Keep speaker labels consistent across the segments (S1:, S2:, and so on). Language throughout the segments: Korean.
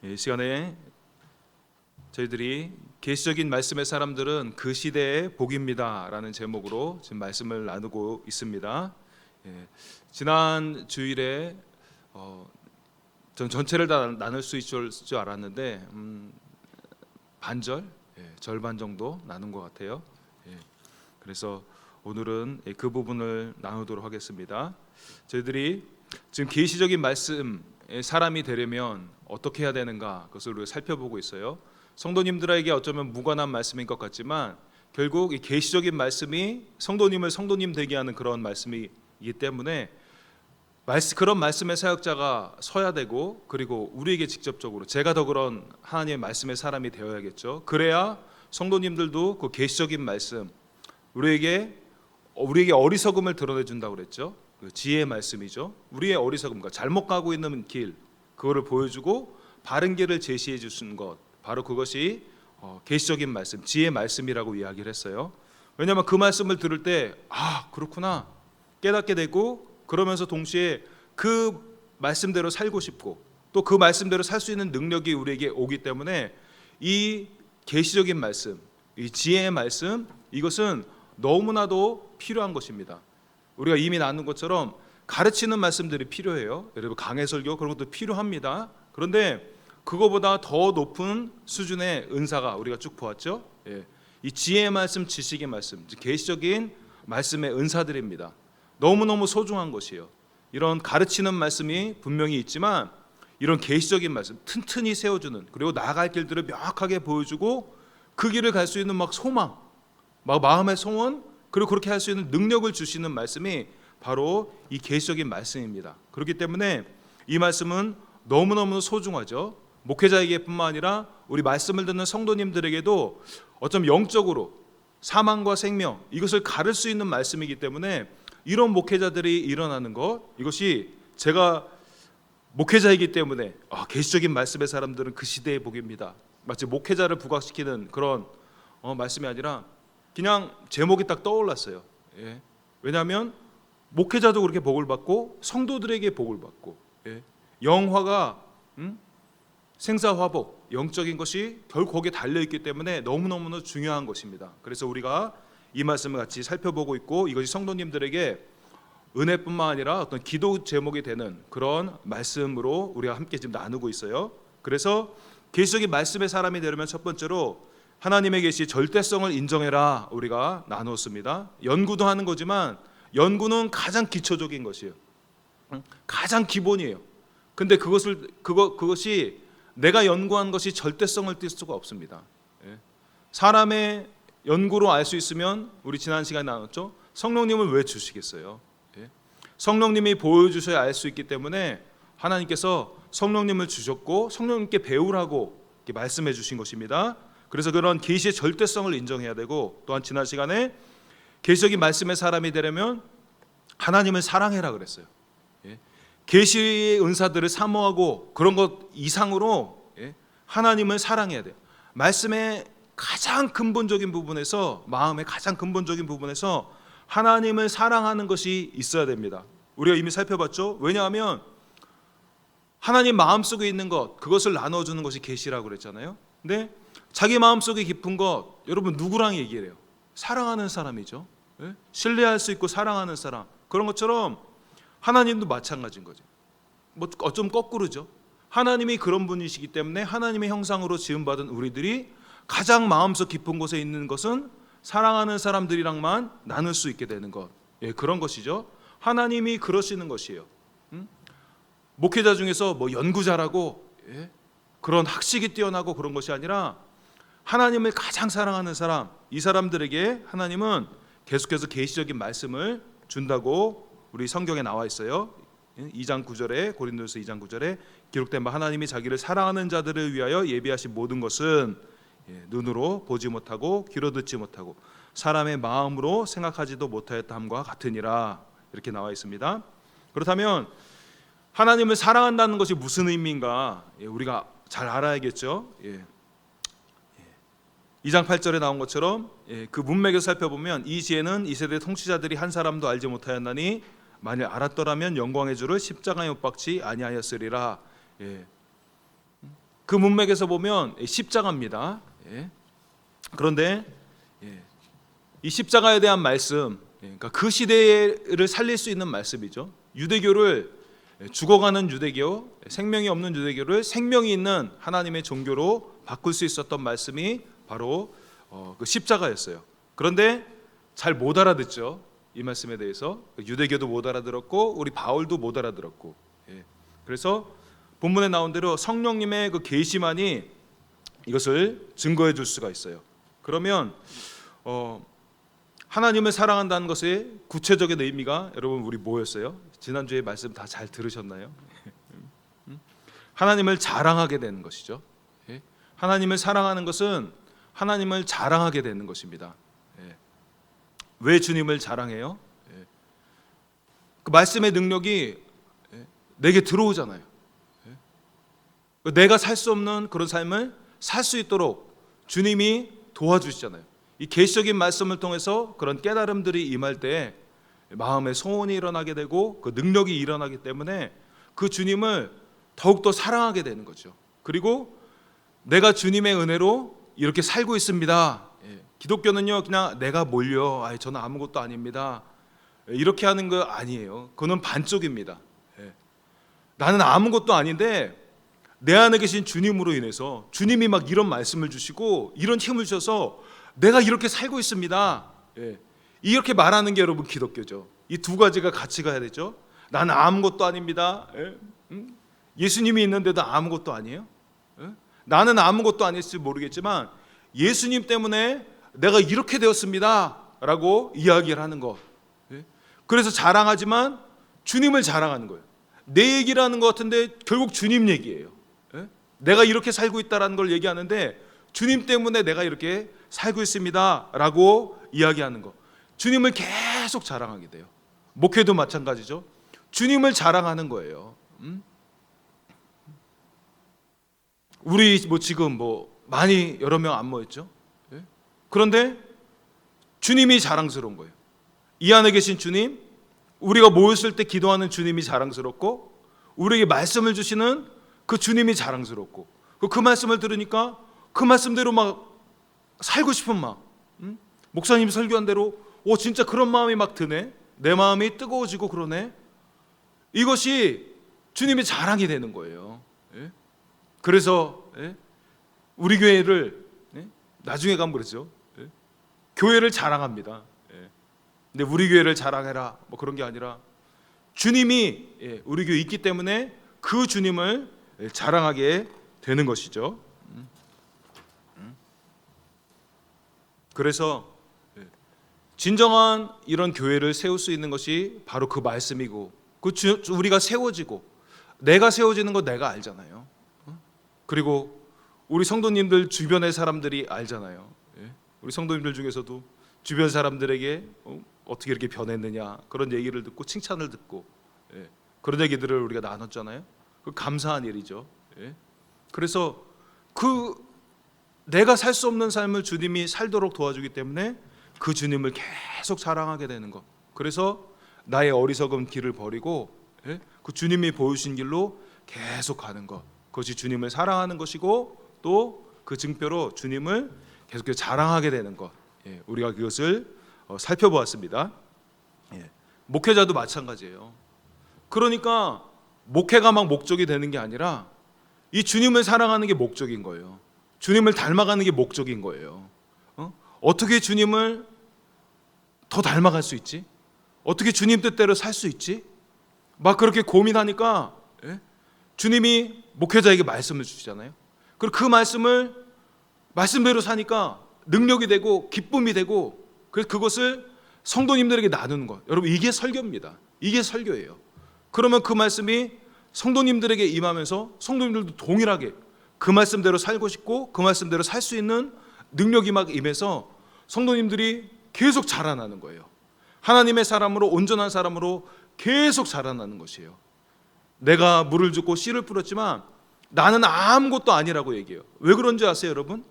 S1: 이 시간에 저희들이 계시적인 말씀의 사람들은 그 시대의 복입니다 라는 제목으로 지금 말씀을 나누고 있습니다. 지난 주일에 전 전체를 다 나눌 수 있을 줄 알았는데 반절, 절반 정도 나눈 것 같아요. 그래서 오늘은 그 부분을 나누도록 하겠습니다. 저희들이 지금 계시적인 말씀의 사람이 되려면 어떻게 해야 되는가, 그것을 우리가 살펴보고 있어요. 성도님들에게 어쩌면 무관한 말씀인 것 같지만 결국 이 계시적인 말씀이 성도님을 성도님 되게 하는 그런 말씀이기 때문에 그런 말씀의 사역자가 서야 되고, 그리고 우리에게 직접적으로 제가 더 그런 하나님의 말씀의 사람이 되어야겠죠. 그래야 성도님들도 그 계시적인 말씀, 우리에게 어리석음을 드러내 준다고 그랬죠. 그 지혜의 말씀이죠. 우리의 어리석음과 잘못 가고 있는 길, 그거를 보여주고 바른 길을 제시해 주시는 것, 바로 그것이 계시적인 말씀, 지혜의 말씀이라고 이야기를 했어요. 왜냐하면 그 말씀을 들을 때 그렇구나 깨닫게 되고, 그러면서 동시에 그 말씀대로 살고 싶고 또 그 말씀대로 살 수 있는 능력이 우리에게 오기 때문에 이 계시적인 말씀, 이 지혜의 말씀, 이것은 너무나도 필요한 것입니다. 우리가 이미 나눈 것처럼 가르치는 말씀들이 필요해요. 여러분, 강해설교 그런 것도 필요합니다. 그런데 그거보다 더 높은 수준의 은사가 우리가 쭉 보았죠. 이 지혜의 말씀, 지식의 말씀, 계시적인 말씀의 은사들입니다. 너무너무 소중한 것이에요. 이런 가르치는 말씀이 분명히 있지만 이런 계시적인 말씀, 튼튼히 세워주는, 그리고 나아갈 길들을 명확하게 보여주고 그 길을 갈 수 있는 소망, 마음의 소원, 그리고 그렇게 할 수 있는 능력을 주시는 말씀이 바로 이 계시적인 말씀입니다. 그렇기 때문에 이 말씀은 너무너무 소중하죠. 목회자에게뿐만 아니라 우리 말씀을 듣는 성도님들에게도 어쩜 영적으로 사망과 생명, 이것을 가를 수 있는 말씀이기 때문에 이런 목회자들이 일어나는 것, 이것이 제가 목회자이기 때문에 계시적인 말씀의 사람들은 그 시대의 복입니다, 마치 목회자를 부각시키는 그런 말씀이 아니라 그냥 제목이 딱 떠올랐어요. 왜냐하면 목회자도 그렇게 복을 받고 성도들에게 복을 받고, 영화가 생사화복, 영적인 것이 결국 거기에 달려있기 때문에 너무너무 중요한 것입니다. 그래서 우리가 이 말씀을 같이 살펴보고 있고, 이것이 성도님들에게 은혜뿐만 아니라 어떤 기도 제목이 되는 그런 말씀으로 우리가 함께 지금 나누고 있어요. 그래서 계시적인 말씀의 사람이 되려면 첫 번째로 하나님의 계시 절대성을 인정해라, 우리가 나누었습니다. 연구도 하는 거지만 연구는 가장 기초적인 것이에요. 가장 기본이에요. 근데 그것이 내가 연구한 것이 절대성을 띌 수가 없습니다. 사람의 연구로 알 수 있으면, 우리 지난 시간에 나눴죠, 성령님을 왜 주시겠어요? 성령님이 보여주셔야 알 수 있기 때문에 하나님께서 성령님을 주셨고 성령님께 배우라고 이렇게 말씀해 주신 것입니다. 그래서 그런 계시의 절대성을 인정해야 되고, 또한 지난 시간에 계시적인 말씀의 사람이 되려면 하나님을 사랑해라 그랬어요. 계시의 은사들을 사모하고 그런 것 이상으로 하나님을 사랑해야 돼요. 말씀의 가장 근본적인 부분에서, 마음의 가장 근본적인 부분에서 하나님을 사랑하는 것이 있어야 됩니다. 우리가 이미 살펴봤죠. 왜냐하면 하나님 마음속에 있는 것, 그것을 나눠주는 것이 계시라고 그랬잖아요. 근데 자기 마음속에 깊은 것, 여러분 누구랑 얘기를 해요? 사랑하는 사람이죠. 신뢰할 수 있고 사랑하는 사람. 그런 것처럼 하나님도 마찬가지인 거죠. 어쩜 거꾸로죠. 하나님이 그런 분이시기 때문에 하나님의 형상으로 지음받은 우리들이 가장 마음속 깊은 곳에 있는 것은 사랑하는 사람들이랑만 나눌 수 있게 되는 것, 그런 것이죠. 하나님이 그러시는 것이에요. 목회자 중에서 연구 잘하고 그런 학식이 뛰어나고 그런 것이 아니라 하나님을 가장 사랑하는 사람, 이 사람들에게 하나님은 계속해서 계시적인 말씀을 준다고 우리 성경에 나와 있어요. 2장 9절에, 고린도서 2장 9절에 기록된 바, 하나님이 자기를 사랑하는 자들을 위하여 예비하신 모든 것은 눈으로 보지 못하고 귀로 듣지 못하고 사람의 마음으로 생각하지도 못하였다 함과 같으니라, 이렇게 나와 있습니다. 그렇다면 하나님을 사랑한다는 것이 무슨 의미인가, 우리가 잘 알아야겠죠. 2장 8절에 나온 것처럼 그 문맥에서 살펴보면, 이 지혜는 이 세대 통치자들이 한 사람도 알지 못하였나니 만일 알았더라면 영광의 주를 십자가에 못 박지 아니하였으리라. 그 문맥에서 보면 십자가입니다. 예. 그런데 이 십자가에 대한 말씀, 그러니까 그 시대를 살릴 수 있는 말씀이죠. 유대교를 죽어가는 유대교, 생명이 없는 유대교를 생명이 있는 하나님의 종교로 바꿀 수 있었던 말씀이 바로 그 십자가였어요. 그런데 잘 못 알아듣죠. 이 말씀에 대해서 유대교도 못 알아들었고 우리 바울도 못 알아들었고, 그래서 본문에 나온 대로 성령님의 그 계시만이 이것을 증거해 줄 수가 있어요. 그러면 하나님을 사랑한다는 것의 구체적인 의미가 여러분 우리 뭐였어요? 지난주에 말씀 다 잘 들으셨나요? 하나님을 자랑하게 되는 것이죠. 하나님을 사랑하는 것은 하나님을 자랑하게 되는 것입니다. 왜 주님을 자랑해요? 그 말씀의 능력이 내게 들어오잖아요. 내가 살 수 없는 그런 삶을 살 수 있도록 주님이 도와주시잖아요. 이 계시적인 말씀을 통해서 그런 깨달음들이 임할 때 마음의 소원이 일어나게 되고 그 능력이 일어나기 때문에 그 주님을 더욱더 사랑하게 되는 거죠. 그리고 내가 주님의 은혜로 이렇게 살고 있습니다. 기독교는요 그냥 내가 몰려 저는 아무것도 아닙니다 이렇게 하는 거 아니에요. 그거는 반쪽입니다. 나는 아무것도 아닌데 내 안에 계신 주님으로 인해서 주님이 막 이런 말씀을 주시고 이런 힘을 주셔서 내가 이렇게 살고 있습니다. 이렇게 말하는 게 여러분 기독교죠. 이 두 가지가 같이 가야 되죠. 나는 아무것도 아닙니다. 예수님이 있는데도 아무것도 아니에요. 나는 아무것도 아닐지 모르겠지만 예수님 때문에 내가 이렇게 되었습니다 라고 이야기를 하는 거. 그래서 자랑하지만 주님을 자랑하는 거예요. 내 얘기를 하는 것 같은데 결국 주님 얘기예요. 내가 이렇게 살고 있다는 걸 얘기하는데 주님 때문에 내가 이렇게 살고 있습니다 라고 이야기하는 거. 주님을 계속 자랑하게 돼요. 목회도 마찬가지죠. 주님을 자랑하는 거예요. 우리 지금 많이 여러 명 안 모였죠. 그런데 주님이 자랑스러운 거예요. 이 안에 계신 주님, 우리가 모였을 때 기도하는 주님이 자랑스럽고 우리에게 말씀을 주시는 그 주님이 자랑스럽고 그 말씀을 들으니까 그 말씀대로 막 살고 싶은 마음, 목사님이 설교한 대로 진짜 그런 마음이 막 드네. 내 마음이 뜨거워지고 그러네. 이것이 주님의 자랑이 되는 거예요. 그래서 우리 교회를 나중에 가면 그러죠. 교회를 자랑합니다. 근데 우리 교회를 자랑해라 그런 게 아니라 주님이 우리 교회에 있기 때문에 그 주님을 자랑하게 되는 것이죠. 그래서 진정한 이런 교회를 세울 수 있는 것이 바로 그 말씀이고 우리가 세워지고 내가 세워지는 거 내가 알잖아요. 그리고 우리 성도님들 주변의 사람들이 알잖아요. 우리 성도님들 중에서도 주변 사람들에게 어떻게 이렇게 변했느냐 그런 얘기를 듣고 칭찬을 듣고 그런 얘기들을 우리가 나눴잖아요. 그 감사한 일이죠. 그래서 그 내가 살 수 없는 삶을 주님이 살도록 도와주기 때문에 그 주님을 계속 사랑하게 되는 것. 그래서 나의 어리석은 길을 버리고 그 주님이 보여주신 길로 계속 가는 것. 그것이 주님을 사랑하는 것이고 또 그 증표로 주님을 계속해서 자랑하게 되는 것. 우리가 그것을 살펴보았습니다. 목회자도 마찬가지예요. 그러니까 목회가 막 목적이 되는 게 아니라 이 주님을 사랑하는 게 목적인 거예요. 주님을 닮아가는 게 목적인 거예요. 어떻게 주님을 더 닮아갈 수 있지? 어떻게 주님 뜻대로 살 수 있지? 막 그렇게 고민하니까 주님이 목회자에게 말씀을 주시잖아요. 그리고 그 말씀을 말씀대로 사니까 능력이 되고 기쁨이 되고 그래서 그것을 성도님들에게 나누는 것. 여러분 이게 설교입니다. 이게 설교예요. 그러면 그 말씀이 성도님들에게 임하면서 성도님들도 동일하게 그 말씀대로 살고 싶고 그 말씀대로 살 수 있는 능력이 막 임해서 성도님들이 계속 자라나는 거예요. 하나님의 사람으로 온전한 사람으로 계속 자라나는 것이에요. 내가 물을 줍고 씨를 뿌렸지만 나는 아무것도 아니라고 얘기해요. 왜 그런지 아세요 여러분?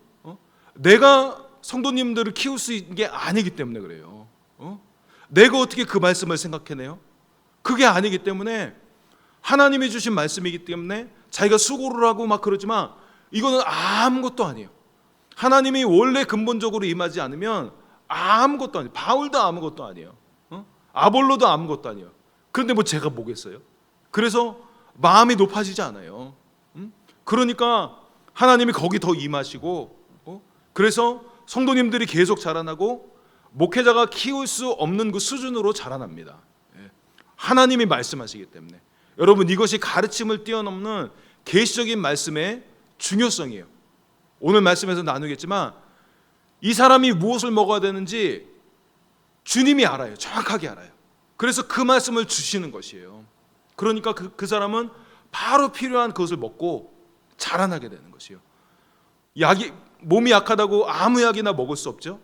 S1: 내가 성도님들을 키울 수 있는 게 아니기 때문에 그래요. 내가 어떻게 그 말씀을 생각해내요? 그게 아니기 때문에 하나님이 주신 말씀이기 때문에 자기가 수고를 하고 막 그러지만 이거는 아무것도 아니에요. 하나님이 원래 근본적으로 임하지 않으면 아무것도 아니에요. 바울도 아무것도 아니에요. 아볼로도 아무것도 아니에요. 그런데 뭐 제가 뭐겠어요? 그래서 마음이 높아지지 않아요. 그러니까 하나님이 거기 더 임하시고, 그래서 성도님들이 계속 자라나고 목회자가 키울 수 없는 그 수준으로 자라납니다. 하나님이 말씀하시기 때문에. 여러분, 이것이 가르침을 뛰어넘는 계시적인 말씀의 중요성이에요. 오늘 말씀에서 나누겠지만 이 사람이 무엇을 먹어야 되는지 주님이 알아요. 정확하게 알아요. 그래서 그 말씀을 주시는 것이에요. 그러니까 그 사람은 바로 필요한 그것을 먹고 자라나게 되는 것이에요. 몸이 약하다고 아무 약이나 먹을 수 없죠.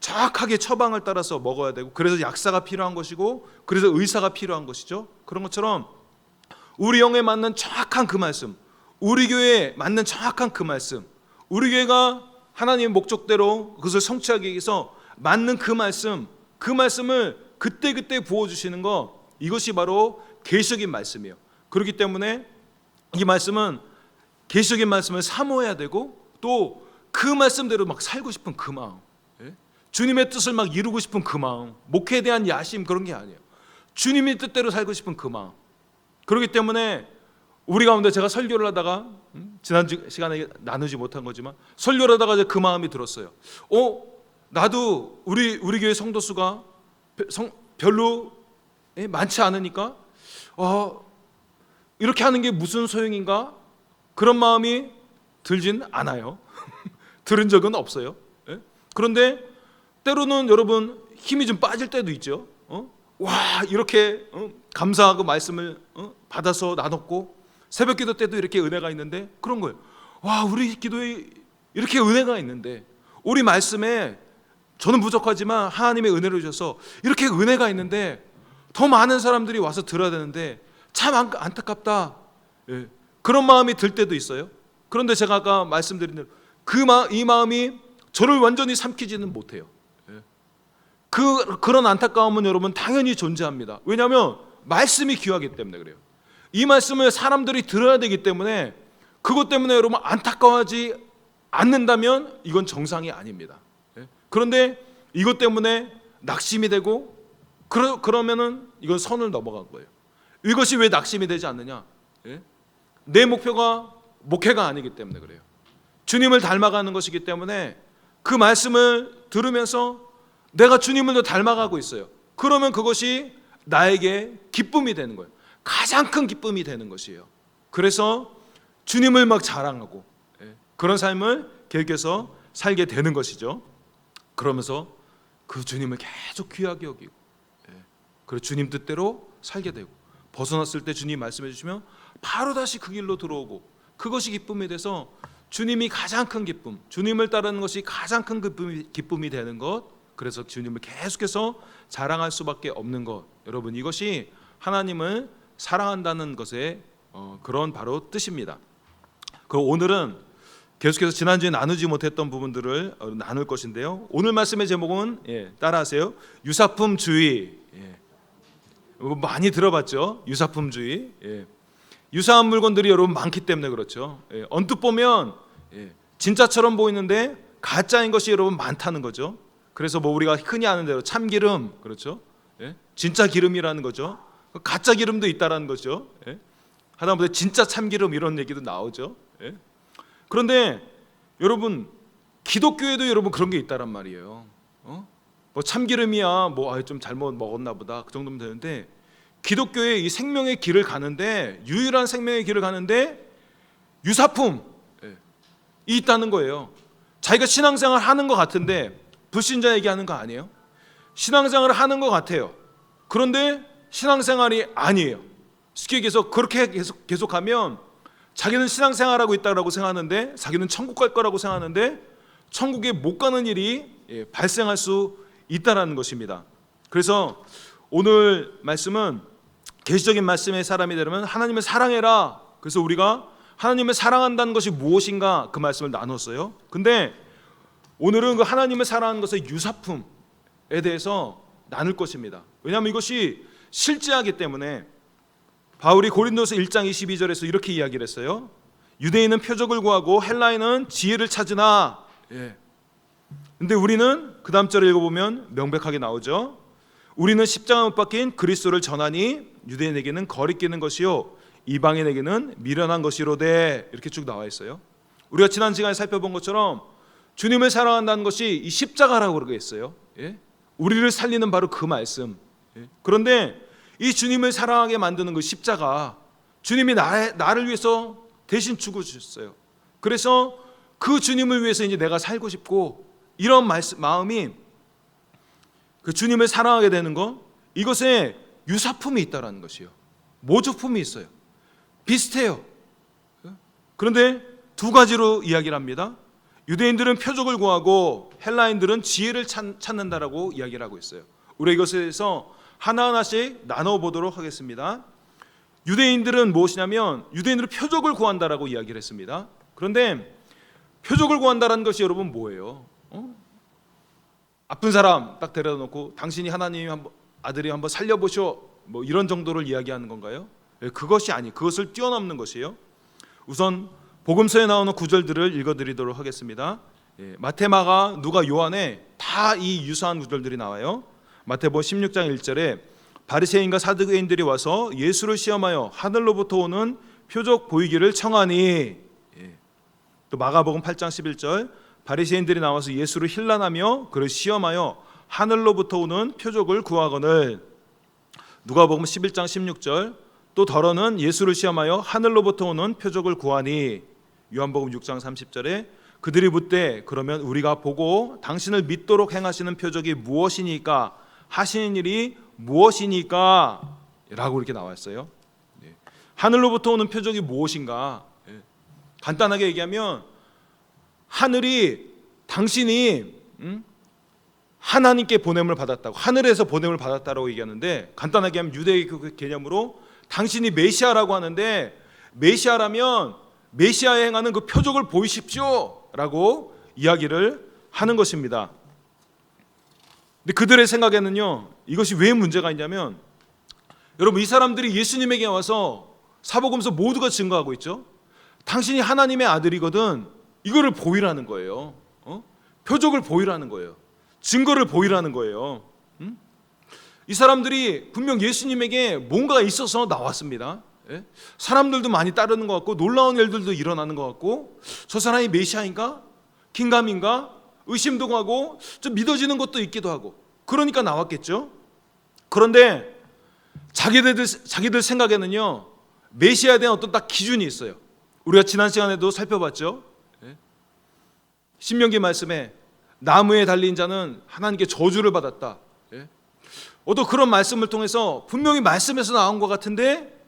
S1: 정확하게 처방을 따라서 먹어야 되고, 그래서 약사가 필요한 것이고, 그래서 의사가 필요한 것이죠. 그런 것처럼 우리 영에 맞는 정확한 그 말씀, 우리 교회에 맞는 정확한 그 말씀, 우리 교회가 하나님의 목적대로 그것을 성취하기 위해서 맞는 그 말씀을 그때그때 부어주시는 것, 이것이 바로 계시적인 말씀이에요. 그렇기 때문에 이 말씀은 계시적인 말씀을 사모해야 되고, 또 그 말씀대로 막 살고 싶은 그 마음, 주님의 뜻을 막 이루고 싶은 그 마음, 목회에 대한 야심, 그런 게 아니에요. 주님의 뜻대로 살고 싶은 그 마음. 그렇기 때문에 우리 가운데 제가 설교를 하다가, 지난 시간에 나누지 못한 거지만 설교를 하다가 그 마음이 들었어요. 나도 우리 교회 성도 수가 별로 많지 않으니까 이렇게 하는 게 무슨 소용인가? 그런 마음이 들진 않아요. 들은 적은 없어요. 그런데 때로는 여러분 힘이 좀 빠질 때도 있죠. 이렇게 감사하고 말씀을 받아서 나눴고, 새벽 기도 때도 이렇게 은혜가 있는데, 그런 거예요. 우리 기도에 이렇게 은혜가 있는데, 우리 말씀에 저는 부족하지만 하나님의 은혜를 주셔서 이렇게 은혜가 있는데 더 많은 사람들이 와서 들어야 되는데 참 안타깝다. 그런 마음이 들 때도 있어요. 그런데 제가 아까 말씀드린 대로 이 마음이 저를 완전히 삼키지는 못해요. 그런 안타까움은 여러분 당연히 존재합니다. 왜냐하면 말씀이 귀하기 때문에 그래요. 이 말씀을 사람들이 들어야 되기 때문에, 그것 때문에 여러분 안타까워하지 않는다면 이건 정상이 아닙니다. 그런데 이것 때문에 낙심이 되고 그러면은 이건 선을 넘어간 거예요. 이것이 왜 낙심이 되지 않느냐? 내 목표가 목회가 아니기 때문에 그래요. 주님을 닮아가는 것이기 때문에 그 말씀을 들으면서 내가 주님을 더 닮아가고 있어요. 그러면 그것이 나에게 기쁨이 되는 거예요. 가장 큰 기쁨이 되는 것이에요. 그래서 주님을 막 자랑하고 그런 삶을 계속해서 살게 되는 것이죠. 그러면서 그 주님을 계속 귀하게 여기고, 그리고 주님 뜻대로 살게 되고, 벗어났을 때 주님이 말씀해 주시면 바로 다시 그 길로 들어오고, 그것이 기쁨이 돼서 주님이 가장 큰 기쁨, 주님을 따르는 것이 가장 큰 기쁨이 되는 것, 그래서 주님을 계속해서 자랑할 수밖에 없는 것, 여러분 이것이 하나님을 사랑한다는 것의 그런 바로 뜻입니다. 그럼 오늘은 계속해서 지난주에 나누지 못했던 부분들을 나눌 것인데요. 오늘 말씀의 제목은 따라하세요. 유사품주의. 많이 들어봤죠? 유사품주의. 유사한 물건들이 여러분 많기 때문에 그렇죠. 언뜻 보면 진짜처럼 보이는데 가짜인 것이 여러분 많다는 거죠. 그래서 뭐 우리가 흔히 아는 대로 참기름, 그렇죠? 진짜 기름이라는 거죠. 가짜 기름도 있다라는 거죠. 하다못해 진짜 참기름 이런 얘기도 나오죠. 그런데 여러분 기독교에도 여러분 그런 게 있다란 말이에요. 뭐 참기름이야 뭐 좀 잘못 먹었나 보다 그 정도면 되는데, 기독교의 이 생명의 길을 가는데, 유일한 생명의 길을 가는데 유사품이 있다는 거예요. 자기가 신앙생활 하는 것 같은데, 불신자 얘기하는 거 아니에요? 신앙생활을 하는 것 같아요. 그런데 신앙생활이 아니에요. 쉽게 얘기해서 그렇게 계속하면 자기는 신앙생활하고 있다고 생각하는데, 자기는 천국 갈 거라고 생각하는데 천국에 못 가는 일이 발생할 수 있다라는 것입니다. 그래서 오늘 말씀은 계시적인 말씀의 사람이 되려면 하나님을 사랑해라. 그래서 우리가 하나님을 사랑한다는 것이 무엇인가 그 말씀을 나눴어요. 근데 오늘은 그 하나님을 사랑하는 것의 유사품에 대해서 나눌 것입니다. 왜냐하면 이것이 실제하기 때문에 바울이 고린도서 1장 22절에서 이렇게 이야기를 했어요. 유대인은 표적을 구하고 헬라인은 지혜를 찾으나. 근데 우리는 그 다음 절을 읽어보면 명백하게 나오죠. 우리는 십자가 못 박힌 그리스도를 전하니 유대인에게는 거리끼는 것이요 이방인에게는 미련한 것이로되. 이렇게 쭉 나와 있어요. 우리가 지난 시간에 살펴본 것처럼 주님을 사랑한다는 것이 이 십자가라고 그러고 있어요. 우리를 살리는 바로 그 말씀. 그런데 이 주님을 사랑하게 만드는 그 십자가, 주님이 나를 위해서 대신 죽어주셨어요. 그래서 그 주님을 위해서 이제 내가 살고 싶고, 이런 마음이, 그 주님을 사랑하게 되는 것, 이것에 유사품이 있다라는 것이요, 모조품이 있어요. 비슷해요. 그런데 두 가지로 이야기를 합니다. 유대인들은 표적을 구하고 헬라인들은 지혜를 찾는다라고 이야기를 하고 있어요. 우리 이것에 대해서 하나하나씩 나눠보도록 하겠습니다. 유대인들은 무엇이냐면, 유대인들은 표적을 구한다라고 이야기를 했습니다. 그런데 표적을 구한다라는 것이 여러분 뭐예요? 아픈 사람 딱 데려다 놓고 당신이 하나님 아들이 한번 살려보쇼, 뭐 이런 정도를 이야기하는 건가요? 그것이 아니, 그것을 뛰어넘는 것이에요. 우선 복음서에 나오는 구절들을 읽어드리도록 하겠습니다. 마태, 마가, 누가, 요한에 다 이 유사한 구절들이 나와요. 마태복음 16장 1절에 바리새인과 사두개인들이 와서 예수를 시험하여 하늘로부터 오는 표적 보이기를 청하니. 또 마가복음 8장 11절 바리새인들이 나와서 예수를 힐난하며 그를 시험하여 하늘로부터 오는 표적을 구하거늘. 누가복음 11장 16절 또 더러는 예수를 시험하여 하늘로부터 오는 표적을 구하니. 요한복음 6장 30절에 그들이 묻되 그러면 우리가 보고 당신을 믿도록 행하시는 표적이 무엇이니까, 하시는 일이 무엇이니까 라고 이렇게 나와 있어요. 하늘로부터 오는 표적이 무엇인가? 간단하게 얘기하면 하늘이 당신이 하나님께 보냄을 받았다고, 하늘에서 보냄을 받았다고 얘기하는데, 간단하게 하면 유대의 그 개념으로 당신이 메시아라고 하는데, 메시아라면 메시아에 행하는 그 표적을 보이십시오 라고 이야기를 하는 것입니다. 근데 그들의 생각에는요, 이것이 왜 문제가 있냐면, 여러분, 이 사람들이 예수님에게 와서 사복음서 모두가 증거하고 있죠. 당신이 하나님의 아들이거든, 이거를 보이라는 거예요. 표적을 보이라는 거예요. 증거를 보이라는 거예요. 이 사람들이 분명 예수님에게 뭔가 있어서 나왔습니다. 사람들도 많이 따르는 것 같고 놀라운 일들도 일어나는 것 같고, 저 사람이 메시아인가? 킹감인가? 의심도 하고 좀 믿어지는 것도 있기도 하고, 그러니까 나왔겠죠. 그런데 자기들 생각에는요, 메시아에 대한 어떤 딱 기준이 있어요. 우리가 지난 시간에도 살펴봤죠. 신명기 말씀에 나무에 달린 자는 하나님께 저주를 받았다. 어떤 그런 말씀을 통해서 분명히 말씀에서 나온 것 같은데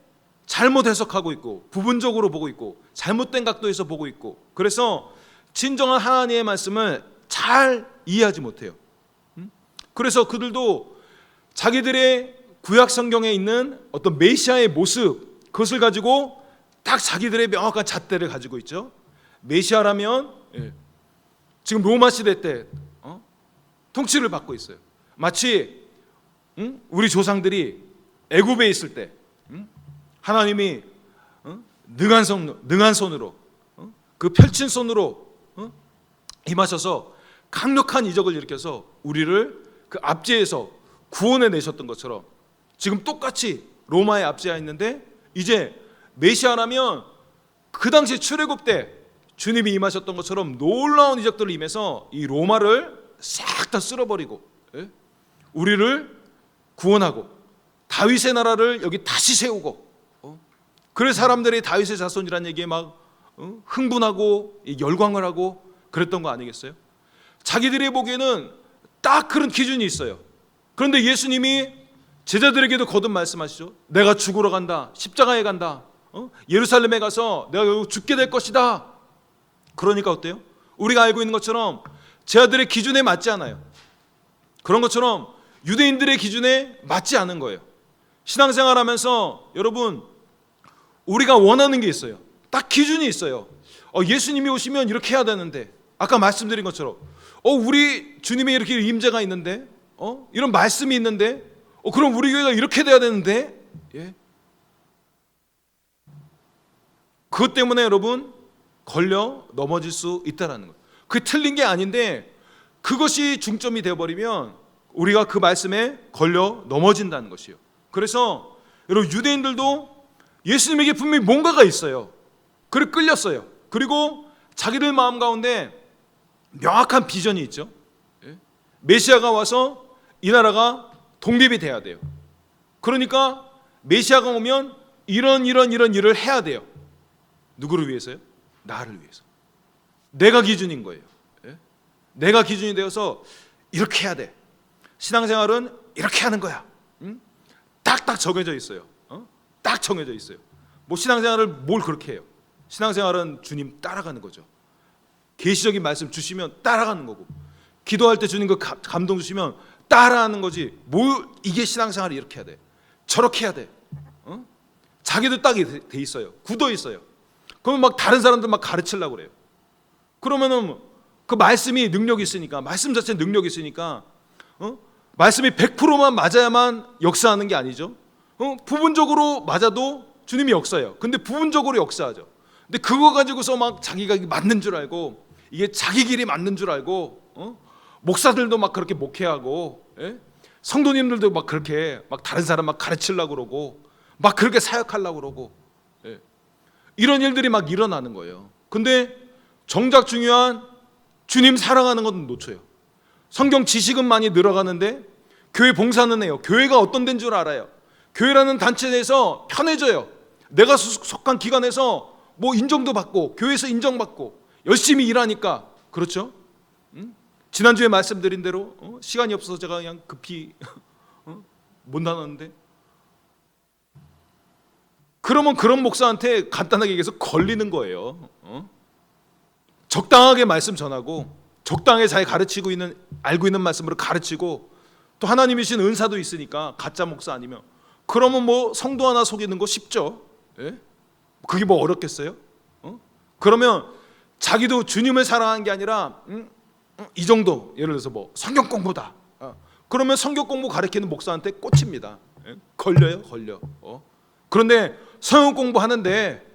S1: 잘못 해석하고 있고, 부분적으로 보고 있고, 잘못된 각도에서 보고 있고, 그래서 진정한 하나님의 말씀을 잘 이해하지 못해요. 그래서 그들도 자기들의 구약 성경에 있는 어떤 메시아의 모습, 그것을 가지고 딱 자기들의 명확한 잣대를 가지고 있죠. 메시아라면 지금 로마 시대 때 통치를 받고 있어요. 마치 우리 조상들이 애굽에 있을 때 하나님이 능한 손으로, 그 펼친 손으로 임하셔서 강력한 이적을 일으켜서 우리를 그 압제에서 구원해 내셨던 것처럼, 지금 똑같이 로마의 압제가 있는데, 이제 메시아라면 그 당시 출애굽 때 주님이 임하셨던 것처럼 놀라운 이적들을 임해서 이 로마를 싹 다 쓸어버리고 우리를 구원하고 다윗의 나라를 여기 다시 세우고, 그래서 사람들이 다윗의 자손이라는 얘기에 막 흥분하고 열광을 하고 그랬던 거 아니겠어요? 자기들이 보기에는 딱 그런 기준이 있어요. 그런데 예수님이 제자들에게도 거듭 말씀하시죠. 내가 죽으러 간다, 십자가에 간다, 예루살렘에 가서 내가 여기 죽게 될 것이다. 그러니까 어때요? 우리가 알고 있는 것처럼 제자들의 기준에 맞지 않아요. 그런 것처럼 유대인들의 기준에 맞지 않은 거예요. 신앙생활하면서 여러분, 우리가 원하는 게 있어요. 딱 기준이 있어요. 예수님이 오시면 이렇게 해야 되는데, 아까 말씀드린 것처럼 우리 주님의 이렇게 임재가 있는데, 이런 말씀이 있는데, 그럼 우리 교회가 이렇게 돼야 되는데, 그것 때문에 여러분, 걸려 넘어질 수 있다라는 거예요. 그게 틀린 게 아닌데 그것이 중점이 되어버리면 우리가 그 말씀에 걸려 넘어진다는 것이에요. 그래서 여러분, 유대인들도 예수님에게 분명히 뭔가가 있어요. 그리고 끌렸어요. 그리고 자기들 마음 가운데 명확한 비전이 있죠. 메시아가 와서 이 나라가 독립이 돼야 돼요. 그러니까 메시아가 오면 이런 일을 해야 돼요. 누구를 위해서요? 나를 위해서. 내가 기준인 거예요. 내가 기준이 되어서 이렇게 해야 돼. 신앙생활은 이렇게 하는 거야. 딱딱 정해져 있어요. 딱 정해져 있어요. 뭐 신앙생활을 뭘 그렇게 해요? 신앙생활은 주님 따라가는 거죠. 계시적인 말씀 주시면 따라가는 거고, 기도할 때 주님 그 감동 주시면 따라하는 거지. 뭘 이게 신앙생활이 이렇게 해야 돼, 저렇게 해야 돼. 자기도 딱 돼 있어요. 굳어 있어요. 그러면 막 다른 사람들 막 가르치려고 그래요. 그러면은 그 말씀이 능력이 있으니까, 말씀 자체 능력이 있으니까 말씀이 100%만 맞아야만 역사하는 게 아니죠. 부분적으로 맞아도 주님이 역사해요. 근데 부분적으로 역사하죠. 근데 그거 가지고서 막 자기가 맞는 줄 알고, 이게 자기 길이 맞는 줄 알고, 목사들도 막 그렇게 목회하고, 성도님들도 막 그렇게 막 다른 사람 막 가르치려고 그러고, 막 그렇게 사역하려고 그러고, 이런 일들이 막 일어나는 거예요. 근데 정작 중요한 주님 사랑하는 건 놓쳐요. 성경 지식은 많이 늘어가는데 교회 봉사는 해요. 교회가 어떤 데인 줄 알아요. 교회라는 단체 내에서 편해져요. 내가 속한 기관에서 뭐 인정도 받고, 교회에서 인정받고, 열심히 일하니까. 그렇죠? 지난주에 말씀드린 대로 시간이 없어서 제가 그냥 급히 못 나눴는데, 그러면 그런 목사한테 간단하게 얘기해서 걸리는 거예요. 적당하게 말씀 전하고, 적당하게 잘 가르치고 있는, 알고 있는 말씀으로 가르치고, 또 하나님이 주신 은사도 있으니까, 가짜 목사 아니면. 그러면 뭐 성도 하나 속이는 거 쉽죠. 그게 뭐 어렵겠어요? 그러면 자기도 주님을 사랑한 게 아니라 이 정도, 예를 들어서 뭐 성경 공부다. 그러면 성경 공부 가르치는 목사한테 꽂힙니다. 걸려요, 걸려. 그런데 성경 공부하는데,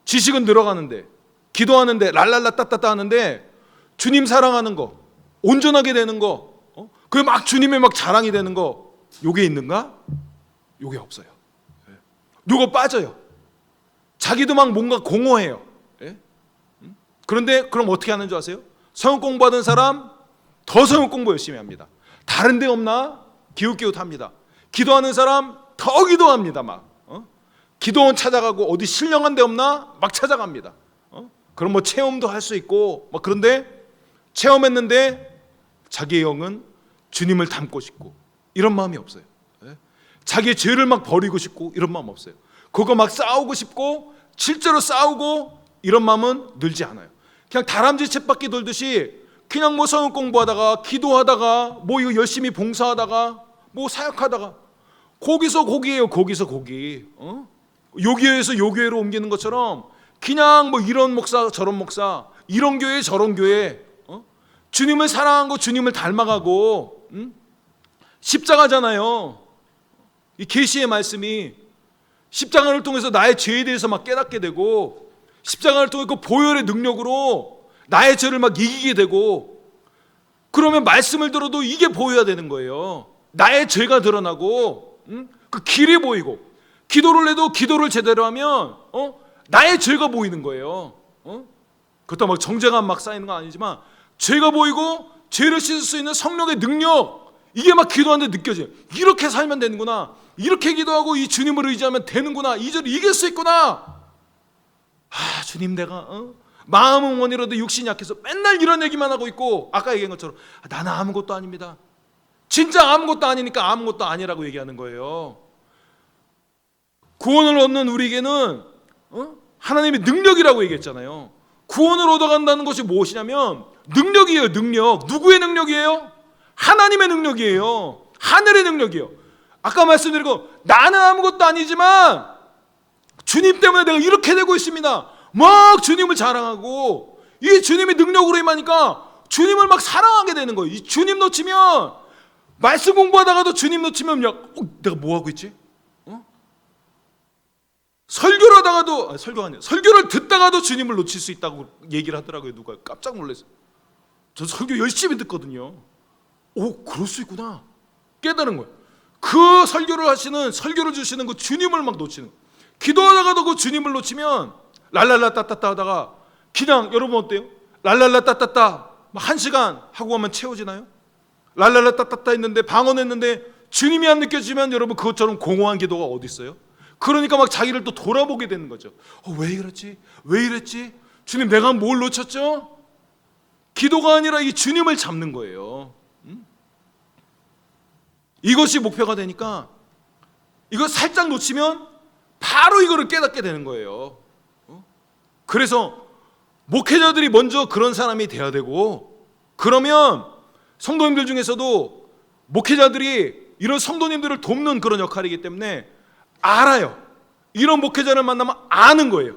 S1: 지식은 늘어가는데, 기도하는데 랄랄라 따따따 하는데, 주님 사랑하는 거, 온전하게 되는 거, 그게 막 주님의 막 자랑이 되는 거, 요게 있는가? 요게 없어요. 요거 빠져요. 자기도 막 뭔가 공허해요. 그런데 그럼 어떻게 하는 줄 아세요? 성경 공부하던 사람 더 성경 공부 열심히 합니다. 다른 데 없나? 기웃기웃합니다. 기도하는 사람 더 기도합니다. 막 기도원 찾아가고, 어디 신령한 데 없나? 막 찾아갑니다. 그럼 뭐 체험도 할 수 있고 막. 그런데 체험했는데 자기의 영은 주님을 닮고 싶고 이런 마음이 없어요. 자기의 죄를 막 버리고 싶고 이런 마음 없어요. 그거 막 싸우고 싶고 실제로 싸우고 이런 마음은 늘지 않아요. 그냥 다람쥐 쳇바퀴 돌듯이 그냥 뭐 성경 공부하다가, 기도하다가, 뭐 이거 열심히 봉사하다가, 뭐 사역하다가, 거기서 거기에요. 거기서 거기. 요 교회에서 요 교회로 옮기는 것처럼 그냥 뭐 이런 목사 저런 목사, 이런 교회 저런 교회, 주님을 사랑하고 주님을 닮아가고, 십자가잖아요. 이 계시의 말씀이 십자가를 통해서 나의 죄에 대해서 막 깨닫게 되고, 십자가를 통해 그 보혈의 능력으로 나의 죄를 막 이기게 되고, 그러면 말씀을 들어도 이게 보여야 되는 거예요. 나의 죄가 드러나고, 그 길이 보이고, 기도를 해도 기도를 제대로 하면 나의 죄가 보이는 거예요. 그렇다고 막 정죄감 막 쌓이는 건 아니지만, 죄가 보이고 죄를 씻을 수 있는 성령의 능력, 이게 막 기도하는데 느껴져요. 이렇게 살면 되는구나, 이렇게 기도하고 이 주님을 의지하면 되는구나, 이 죄를 이길 수 있구나. 주님, 내가 마음은 원이라도 육신이 약해서 맨날 이런 얘기만 하고 있고, 아까 얘기한 것처럼 나는 아무것도 아닙니다. 진짜 아무것도 아니니까 아무것도 아니라고 얘기하는 거예요. 구원을 얻는 우리에게는 하나님의 능력이라고 얘기했잖아요. 구원을 얻어간다는 것이 무엇이냐면 능력이에요. 능력. 누구의 능력이에요? 하나님의 능력이에요. 하늘의 능력이에요. 아까 말씀드린 거, 나는 아무것도 아니지만 주님 때문에 내가 이렇게 되고 있습니다. 막 주님을 자랑하고, 이 주님의 능력으로 임하니까 주님을 막 사랑하게 되는 거예요. 이 주님 놓치면, 말씀 공부하다가도 주님 놓치면 내가 뭐 하고 있지? 설교를 하다가도 설교가 아니에요. 설교를 듣다가도 주님을 놓칠 수 있다고 얘기를 하더라고요. 누가 깜짝 놀랐어요. 저 설교 열심히 듣거든요. 오, 그럴 수 있구나 깨달은 거예요. 그 설교를 주시는 그 주님을 막 놓치는 거예요. 기도하다가도 그 주님을 놓치면 랄랄라 따따따 하다가 그냥 여러분 어때요? 랄랄라 따따따 1시간 하고 가면 채워지나요? 랄랄라 따따따 했는데 방언했는데 주님이 안 느껴지면 여러분 그것처럼 공허한 기도가 어디 있어요? 그러니까 막 자기를 또 돌아보게 되는 거죠. 왜 이랬지? 왜 이랬지? 주님 내가 뭘 놓쳤죠? 기도가 아니라 이 주님을 잡는 거예요. 이것이 목표가 되니까 이거 살짝 놓치면 바로 이거를 깨닫게 되는 거예요. 그래서 목회자들이 먼저 그런 사람이 돼야 되고, 그러면 성도님들 중에서도 목회자들이 이런 성도님들을 돕는 그런 역할이기 때문에 알아요. 이런 목회자를 만나면 아는 거예요.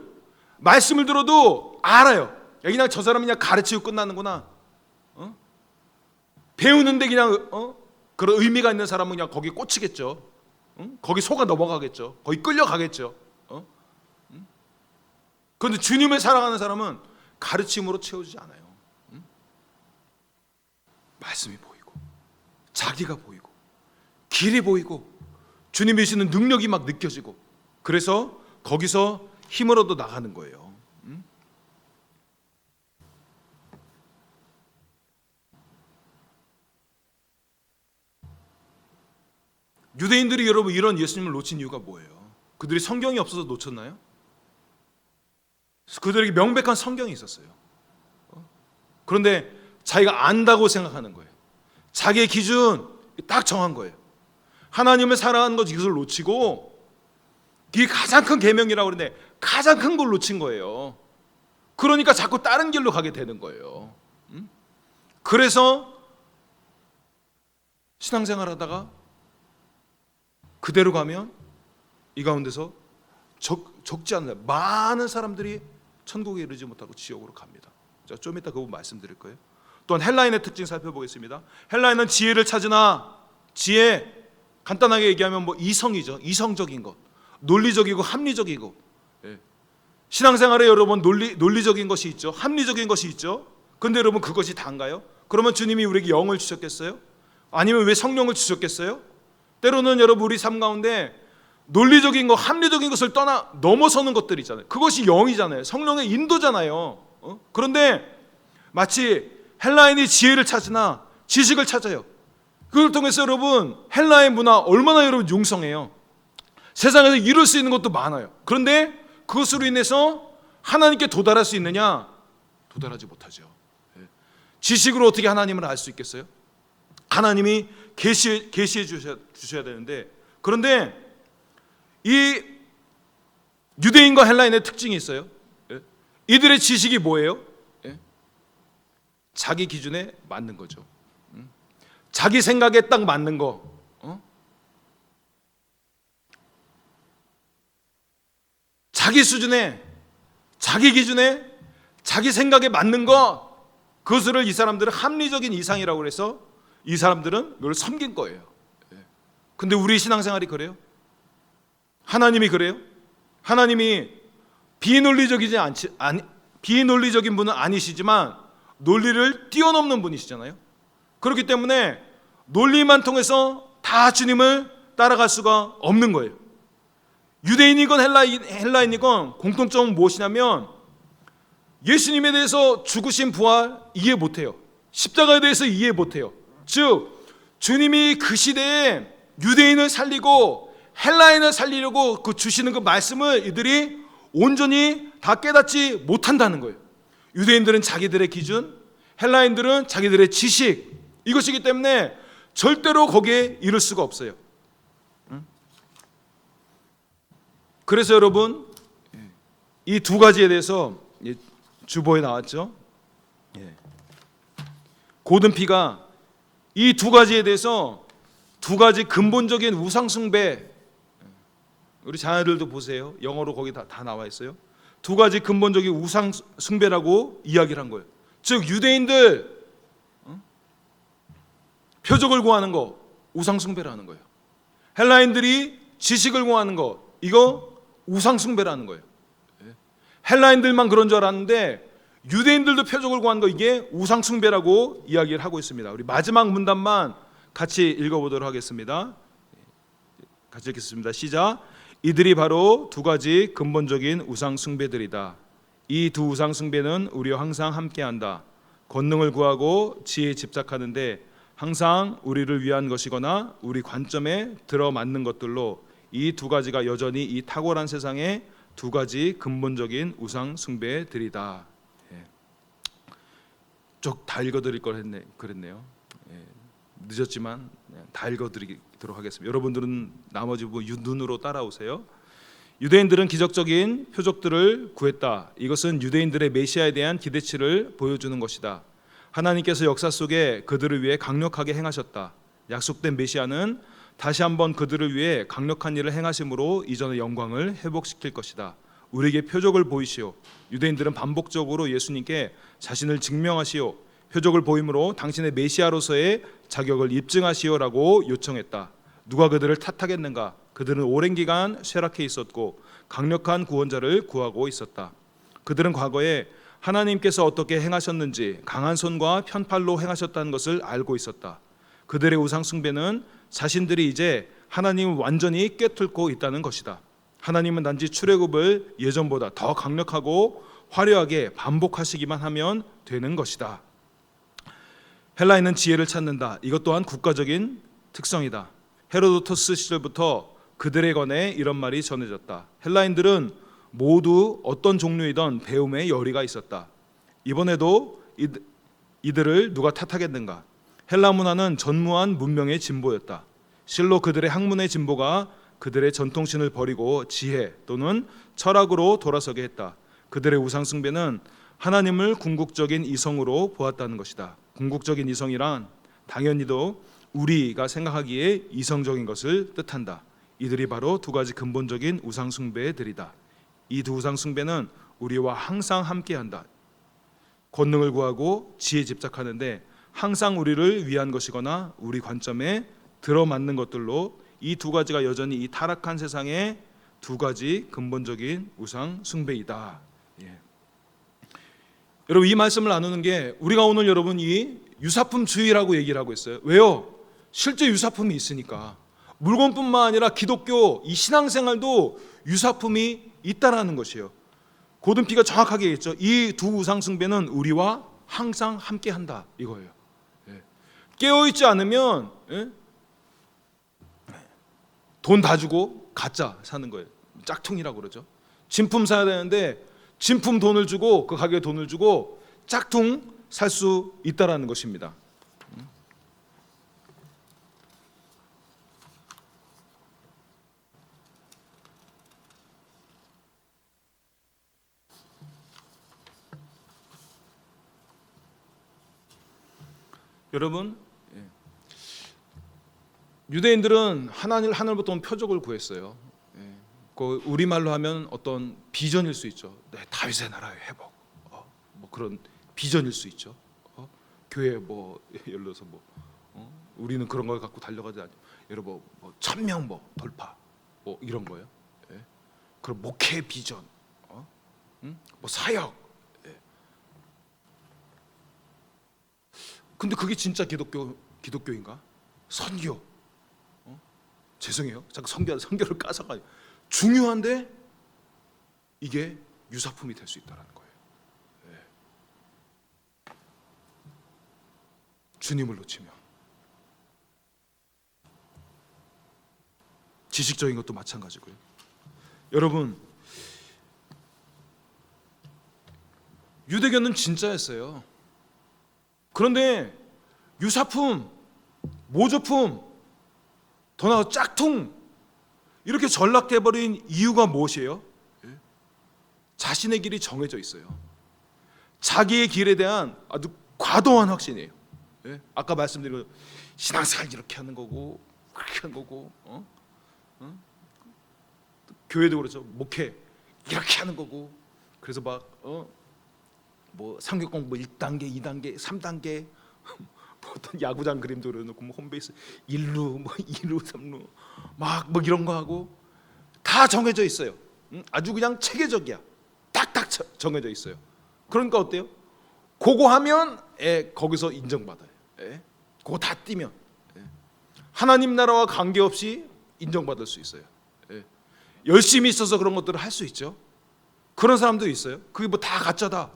S1: 말씀을 들어도 알아요. 그냥 저 사람이 그냥 가르치고 끝나는구나. 배우는데 그냥 그런 의미가 있는 사람은 그냥 거기 꽂히겠죠. 거기 속아 넘어가겠죠. 거기 끌려가겠죠. 그런데 주님을 사랑하는 사람은 가르침으로 채워지지 않아요. 말씀이 보이고 자기가 보이고 길이 보이고 주님이 주시는 능력이 막 느껴지고, 그래서 거기서 힘을 얻어 나가는 거예요. 유대인들이 여러분 이런 예수님을 놓친 이유가 뭐예요? 그들이 성경이 없어서 놓쳤나요? 그들에게 명백한 성경이 있었어요. 그런데 자기가 안다고 생각하는 거예요. 자기의 기준 딱 정한 거예요. 하나님을 사랑하는 것 이것을 놓치고, 이게 가장 큰 계명이라고 그러는데 가장 큰 걸 놓친 거예요. 그러니까 자꾸 다른 길로 가게 되는 거예요. 그래서 신앙생활 하다가 그대로 가면 이 가운데서 적지 않은 많은 사람들이 천국에 이르지 못하고 지옥으로 갑니다. 자, 좀 이따 그 부분 말씀드릴 거예요. 또한 헬라인의 특징 살펴보겠습니다. 헬라인은 지혜를 찾으나, 지혜 간단하게 얘기하면 뭐 이성이죠. 이성적인 것, 논리적이고 합리적이고. 신앙생활에 여러분 논리적인 것이 있죠. 합리적인 것이 있죠. 그런데 여러분 그것이 다인가요? 그러면 주님이 우리에게 영을 주셨겠어요? 아니면 왜 성령을 주셨겠어요? 때로는 여러분 우리 삶 가운데 논리적인 것, 합리적인 것을 넘어서는 것들이 있잖아요. 그것이 영이잖아요. 성령의 인도잖아요. 그런데 마치 헬라인이 지혜를 찾으나 지식을 찾아요. 그걸 통해서 여러분 헬라의 문화 얼마나 여러분 융성해요. 세상에서 이룰 수 있는 것도 많아요. 그런데 그것으로 인해서 하나님께 도달할 수 있느냐? 도달하지 못하죠. 지식으로 어떻게 하나님을 알 수 있겠어요? 하나님이 계시해 주셔야 되는데, 그런데 이 유대인과 헬라인의 특징이 있어요. 이들의 지식이 뭐예요? 자기 기준에 맞는 거죠. 자기 생각에 딱 맞는 거. 자기 수준에, 자기 기준에, 자기 생각에 맞는 거, 그것을 이 사람들은 합리적인 이상이라고 해서 이 사람들은 그걸 섬긴 거예요. 근데 우리 신앙생활이 그래요? 하나님이 그래요? 하나님이 비논리적인 분은 아니시지만 논리를 뛰어넘는 분이시잖아요. 그렇기 때문에 논리만 통해서 다 주님을 따라갈 수가 없는 거예요. 유대인이건 헬라인이건 공통점은 무엇이냐면 예수님에 대해서 죽으신 부활 이해 못해요. 십자가에 대해서 이해 못해요. 즉 주님이 그 시대에 유대인을 살리고 헬라인을 살리려고 그 주시는 그 말씀을 이들이 온전히 다 깨닫지 못한다는 거예요. 유대인들은 자기들의 기준, 헬라인들은 자기들의 지식, 이것이기 때문에 절대로 거기에 이를 수가 없어요. 그래서 여러분 이 두 가지에 대해서 주보에 나왔죠. 고든피가 이 두 가지에 대해서 두 가지 근본적인 우상숭배, 우리 자녀들도 보세요. 영어로 거기 다 나와 있어요. 두 가지 근본적인 우상숭배라고 이야기를 한 거예요. 즉 유대인들 표적을 구하는 거 우상숭배라는 거예요. 헬라인들이 지식을 구하는 거 이거 우상 숭배라는 거예요. 헬라인들만 그런 줄 알았는데 유대인들도 표적을 구한 거, 이게 우상 숭배라고 이야기를 하고 있습니다. 우리 마지막 문단만 같이 읽어보도록 하겠습니다. 같이 읽겠습니다. 시작. 이들이 바로 두 가지 근본적인 우상 숭배들이다. 이 두 우상 숭배는 우리와 항상 함께한다. 권능을 구하고 지혜에 집착하는데 항상 우리를 위한 것이거나 우리 관점에 들어맞는 것들로 이 두 가지가 여전히 이 탁월한 세상의 두 가지 근본적인 우상 숭배들이다. 쭉 다 읽어드릴 걸 그랬네요. 늦었지만 다 읽어드리도록 하겠습니다. 여러분들은 나머지 눈으로 따라오세요. 유대인들은 기적적인 표적들을 구했다. 이것은 유대인들의 메시아에 대한 기대치를 보여주는 것이다. 하나님께서 역사 속에 그들을 위해 강력하게 행하셨다. 약속된 메시아는 다시 한번 그들을 위해 강력한 일을 행하심으로 이전의 영광을 회복시킬 것이다. 우리에게 표적을 보이시오. 유대인들은 반복적으로 예수님께 자신을 증명하시오, 표적을 보임으로 당신의 메시아로서의 자격을 입증하시오라고 요청했다. 누가 그들을 탓하겠는가? 그들은 오랜 기간 쇠락해 있었고 강력한 구원자를 구하고 있었다. 그들은 과거에 하나님께서 어떻게 행하셨는지 강한 손과 편팔로 행하셨다는 것을 알고 있었다. 그들의 우상 숭배는 자신들이 이제 하나님을 완전히 꿰뚫고 있다는 것이다. 하나님은 단지 출애굽을 예전보다 더 강력하고 화려하게 반복하시기만 하면 되는 것이다. 헬라인은 지혜를 찾는다. 이것 또한 국가적인 특성이다. 헤로도토스 시절부터 그들에 관해 이런 말이 전해졌다. 헬라인들은 모두 어떤 종류이던 배움의 열의가 있었다. 이번에도 이들을 누가 탓하겠는가? 헬라 문화는 전무한 문명의 진보였다. 실로 그들의 학문의 진보가 그들의 전통신을 버리고 지혜 또는 철학으로 돌아서게 했다. 그들의 우상 숭배는 하나님을 궁극적인 이성으로 보았다는 것이다. 궁극적인 이성이란 당연히도 우리가 생각하기에 이성적인 것을 뜻한다. 이들이 바로 두 가지 근본적인 우상 숭배들이다. 이 두 우상 숭배는 우리와 항상 함께한다. 권능을 구하고 지혜에 집착하는데 항상 우리를 위한 것이거나 우리 관점에 들어맞는 것들로 이 두 가지가 여전히 이 타락한 세상의 두 가지 근본적인 우상 숭배이다. 여러분, 이 말씀을 나누는 게 우리가 오늘 여러분 이 유사품주의라고 얘기를 하고 있어요. 왜요? 실제 유사품이 있으니까. 물건뿐만 아니라 기독교 이 신앙생활도 유사품이 있다라는 것이에요. 고든피가 정확하게 얘기했죠. 이 두 우상 숭배는 우리와 항상 함께한다 이거예요. 깨어있지 않으면 돈 다 주고 가짜 사는 거예요. 짝퉁이라고 그러죠. 진품 사야 되는데 진품 돈을 주고 그 가격에 돈을 주고 짝퉁 살 수 있다라는 것입니다. 여러분, 유대인들은 하늘부터 표적을 구했어요. 그 우리말로 하면 어떤 비전일 수 있죠. 네, 다윗의 나라의 회복, 뭐 그런 비전일 수 있죠. 교회 뭐 예를 들어서 우리는 그런 걸 갖고 달려가지 않죠. 여러분 뭐 1000명 뭐 돌파 뭐 이런 거예요. 그럼 목회 비전, 뭐 사역. 근데 그게 진짜 기독교인가? 선교. 죄송해요. 자꾸 선교를 까서가지고 중요한데 이게 유사품이 될 수 있다는 거예요. 주님을 놓치면 지식적인 것도 마찬가지고요. 여러분, 유대교는 진짜였어요. 그런데 유사품, 모조품, 더 나아 짝퉁 이렇게 전락돼버린 이유가 무엇이에요? 자신의 길이 정해져 있어요. 자기의 길에 대한 아주 과도한 확신이에요. 아까 말씀드린 신앙생활 이렇게 하는 거고 그렇게 하는 거고 교회도 그렇죠. 목회 이렇게 하는 거고 그래서 막 뭐 성경 공부 1단계, 2단계, 3단계 뭐 어떤 야구장 그림도 그려놓고 뭐 홈베이스 1루, 뭐 2루, 3루 막 뭐 이런 거 하고 다 정해져 있어요. 아주 그냥 체계적이야. 딱딱 정해져 있어요. 그러니까 어때요? 그거 하면 거기서 인정받아요. 그거 다 띄면 하나님 나라와 관계없이 인정받을 수 있어요. 열심히 있어서 그런 것들을 할 수 있죠. 그런 사람도 있어요. 그게 뭐 다 가짜다.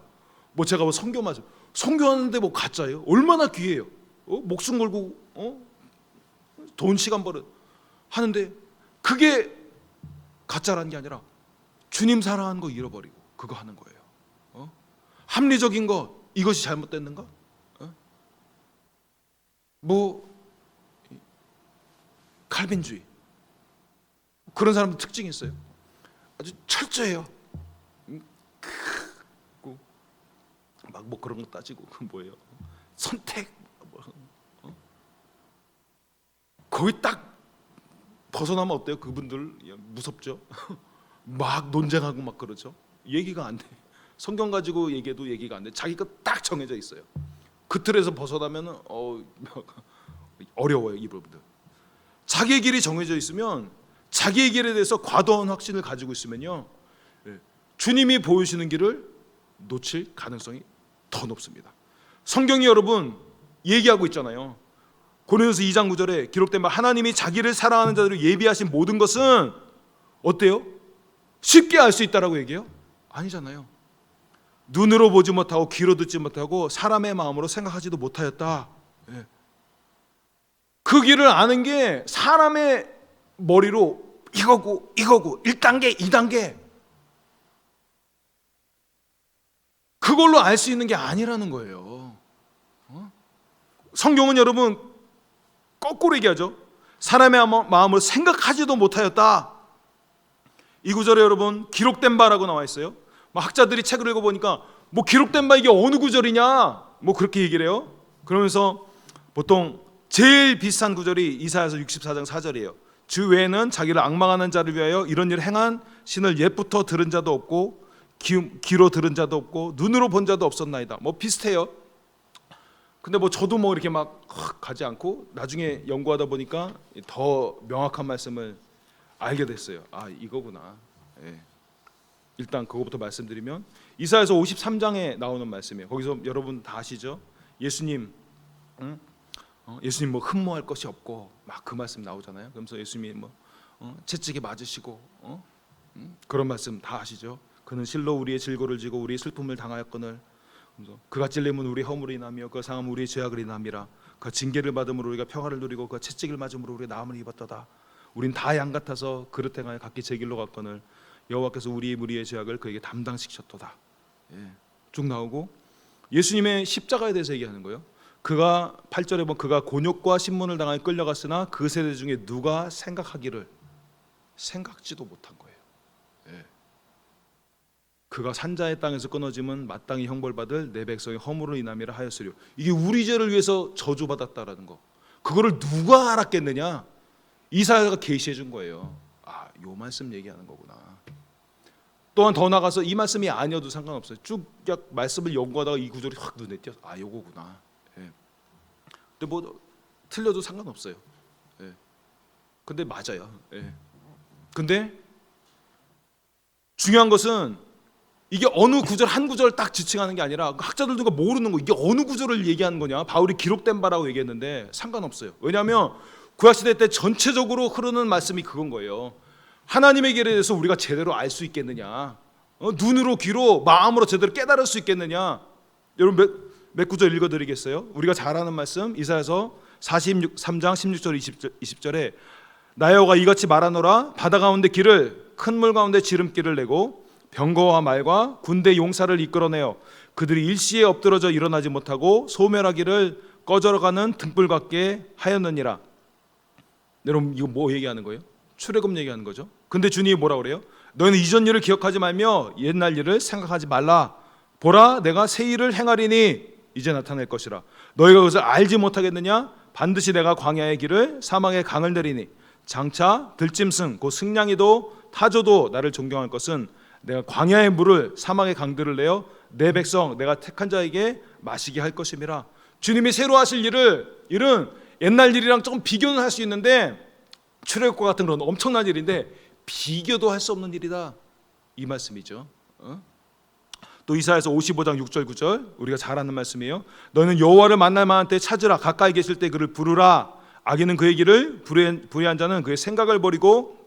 S1: 뭐 제가 뭐 선교 맞아. 선교하는데 뭐 가짜예요? 얼마나 귀해요. 목숨 걸고 돈 시간 벌어 하는데 그게 가짜라는 게 아니라 주님 사랑하는 거 잃어버리고 그거 하는 거예요. 합리적인 거 이것이 잘못됐는가? 뭐 칼빈주의 그런 사람들 특징이 있어요. 아주 철저해요. 막 뭐 그런 거 따지고 그 뭐예요? 선택 거기 딱 벗어나면 어때요? 그분들 무섭죠? 막 논쟁하고 막 그러죠. 얘기가 안 돼. 성경 가지고 얘기해도 얘기가 안 돼. 자기 거 딱 정해져 있어요. 그 틀에서 벗어나면 어려워요. 이 부분들. 자기의 길이 정해져 있으면 자기의 길에 대해서 과도한 확신을 가지고 있으면요, 주님이 보여주시는 길을 놓칠 가능성이 더 높습니다. 성경이 여러분 얘기하고 있잖아요. 고린도서 2장 9절에 기록된 바 하나님이 자기를 사랑하는 자들을 예비하신 모든 것은 어때요? 쉽게 알 수 있다라고 얘기해요? 아니잖아요. 눈으로 보지 못하고 귀로 듣지 못하고 사람의 마음으로 생각하지도 못하였다. 그 길을 아는 게 사람의 머리로 이거고 1단계 2단계 그걸로 알 수 있는 게 아니라는 거예요. 성경은 여러분 거꾸로 얘기하죠. 사람의 마음을 생각하지도 못하였다. 이 구절에 여러분 기록된 바라고 나와 있어요. 학자들이 책을 읽어보니까 뭐 기록된 바 이게 어느 구절이냐 뭐 그렇게 얘기를 해요. 그러면서 보통 제일 비슷한 구절이 이사야서 64장 4절이에요. 주 외에는 자기를 앙망하는 자를 위하여 이런 일을 행한 신을 옛부터 들은 자도 없고 귀로 들은 자도 없고 눈으로 본 자도 없었나이다. 뭐 비슷해요. 근데 뭐 저도 뭐 이렇게 막 가지 않고 나중에 연구하다 보니까 더 명확한 말씀을 알게 됐어요. 아 이거구나. 일단 그거부터 말씀드리면 이사야서 53장에 나오는 말씀이에요. 거기서 여러분 다 아시죠? 예수님 예수님 뭐 흠모할 것이 없고 막 그 말씀 나오잖아요. 그러면서 예수님이 뭐 채찍에 맞으시고 그런 말씀 다 아시죠? 그는 실로 우리의 질고를 지고 우리의 슬픔을 당하였거늘 그가 찔림은 우리 허물을 인하며 그 상함은 우리의 죄악을 인함이라. 그 징계를 받음으로 우리가 평화를 누리고 그 채찍을 맞음으로 우리가 나음을 입었도다. 우린 다 양 같아서 그릇 행하여 각기 제 길로 갔거늘 여호와께서 우리의 무리의 죄악을 그에게 담당시켰도다. 쭉 나오고 예수님의 십자가에 대해서 얘기하는 거예요. 그가 8절에 보면 그가 곤욕과 신문을 당하여 끌려갔으나 그 세대 중에 누가 생각하기를 생각지도 못한 거예요. 그가 산자의 땅에서 끊어짐은 마땅히 형벌받을 내 백성의 허물로 인함이라 하였으려. 이게 우리 죄를 위해서 저주받았다라는 거. 그거를 누가 알았겠느냐? 이사야가 계시해 준 거예요. 아, 요 말씀 얘기하는 거구나. 또한 더 나가서 이 말씀이 아니어도 상관없어요. 쭉 말씀을 연구하다가 이 구절이 확 눈에 띄어서 아, 요거구나. 근데 뭐 틀려도 상관없어요. 근데 맞아요. 근데 중요한 것은 이게 어느 구절 한 구절 딱 지칭하는 게 아니라 학자들도 모르는 거 이게 어느 구절을 얘기하는 거냐. 바울이 기록된 바라고 얘기했는데 상관없어요. 왜냐하면 구약시대 때 전체적으로 흐르는 말씀이 그건 거예요. 하나님의 길에 대해서 우리가 제대로 알 수 있겠느냐, 눈으로 귀로 마음으로 제대로 깨달을 수 있겠느냐. 여러분 몇 구절 읽어드리겠어요? 우리가 잘 아는 말씀 이사야서 43장 16절 20절에 나여호가 이같이 말하노라. 바다 가운데 길을 큰 물 가운데 지름길을 내고 병거와 말과 군대 용사를 이끌어내어 그들이 일시에 엎드러져 일어나지 못하고 소멸하기를 꺼져가는 등불 같게 하였느니라. 여러분 이거 뭐 얘기하는 거예요? 출애굽 얘기하는 거죠. 근데 주님이 뭐라 그래요? 너희는 이전 일을 기억하지 말며 옛날 일을 생각하지 말라. 보라 내가 새 일을 행하리니 이제 나타날 것이라. 너희가 그것을 알지 못하겠느냐? 반드시 내가 광야의 길을 사막의 강을 내리니 장차 들짐승 곧 승냥이도 타조도 나를 존경할 것은 내가 광야의 물을 사막의 강들을 내어 내 백성 내가 택한 자에게 마시게 할 것임이라. 주님이 새로 하실 일은 옛날 일이랑 조금 비교는 할 수 있는데 출애굽과 같은 그런 엄청난 일인데 비교도 할 수 없는 일이다. 이 말씀이죠. 또 이사야서 55장 6절 9절 우리가 잘 아는 말씀이에요. 너는 여호와를 만날 만한 때 찾으라. 가까이 계실 때 그를 부르라. 악인은 그의 길을, 불의한 자는 그의 생각을 버리고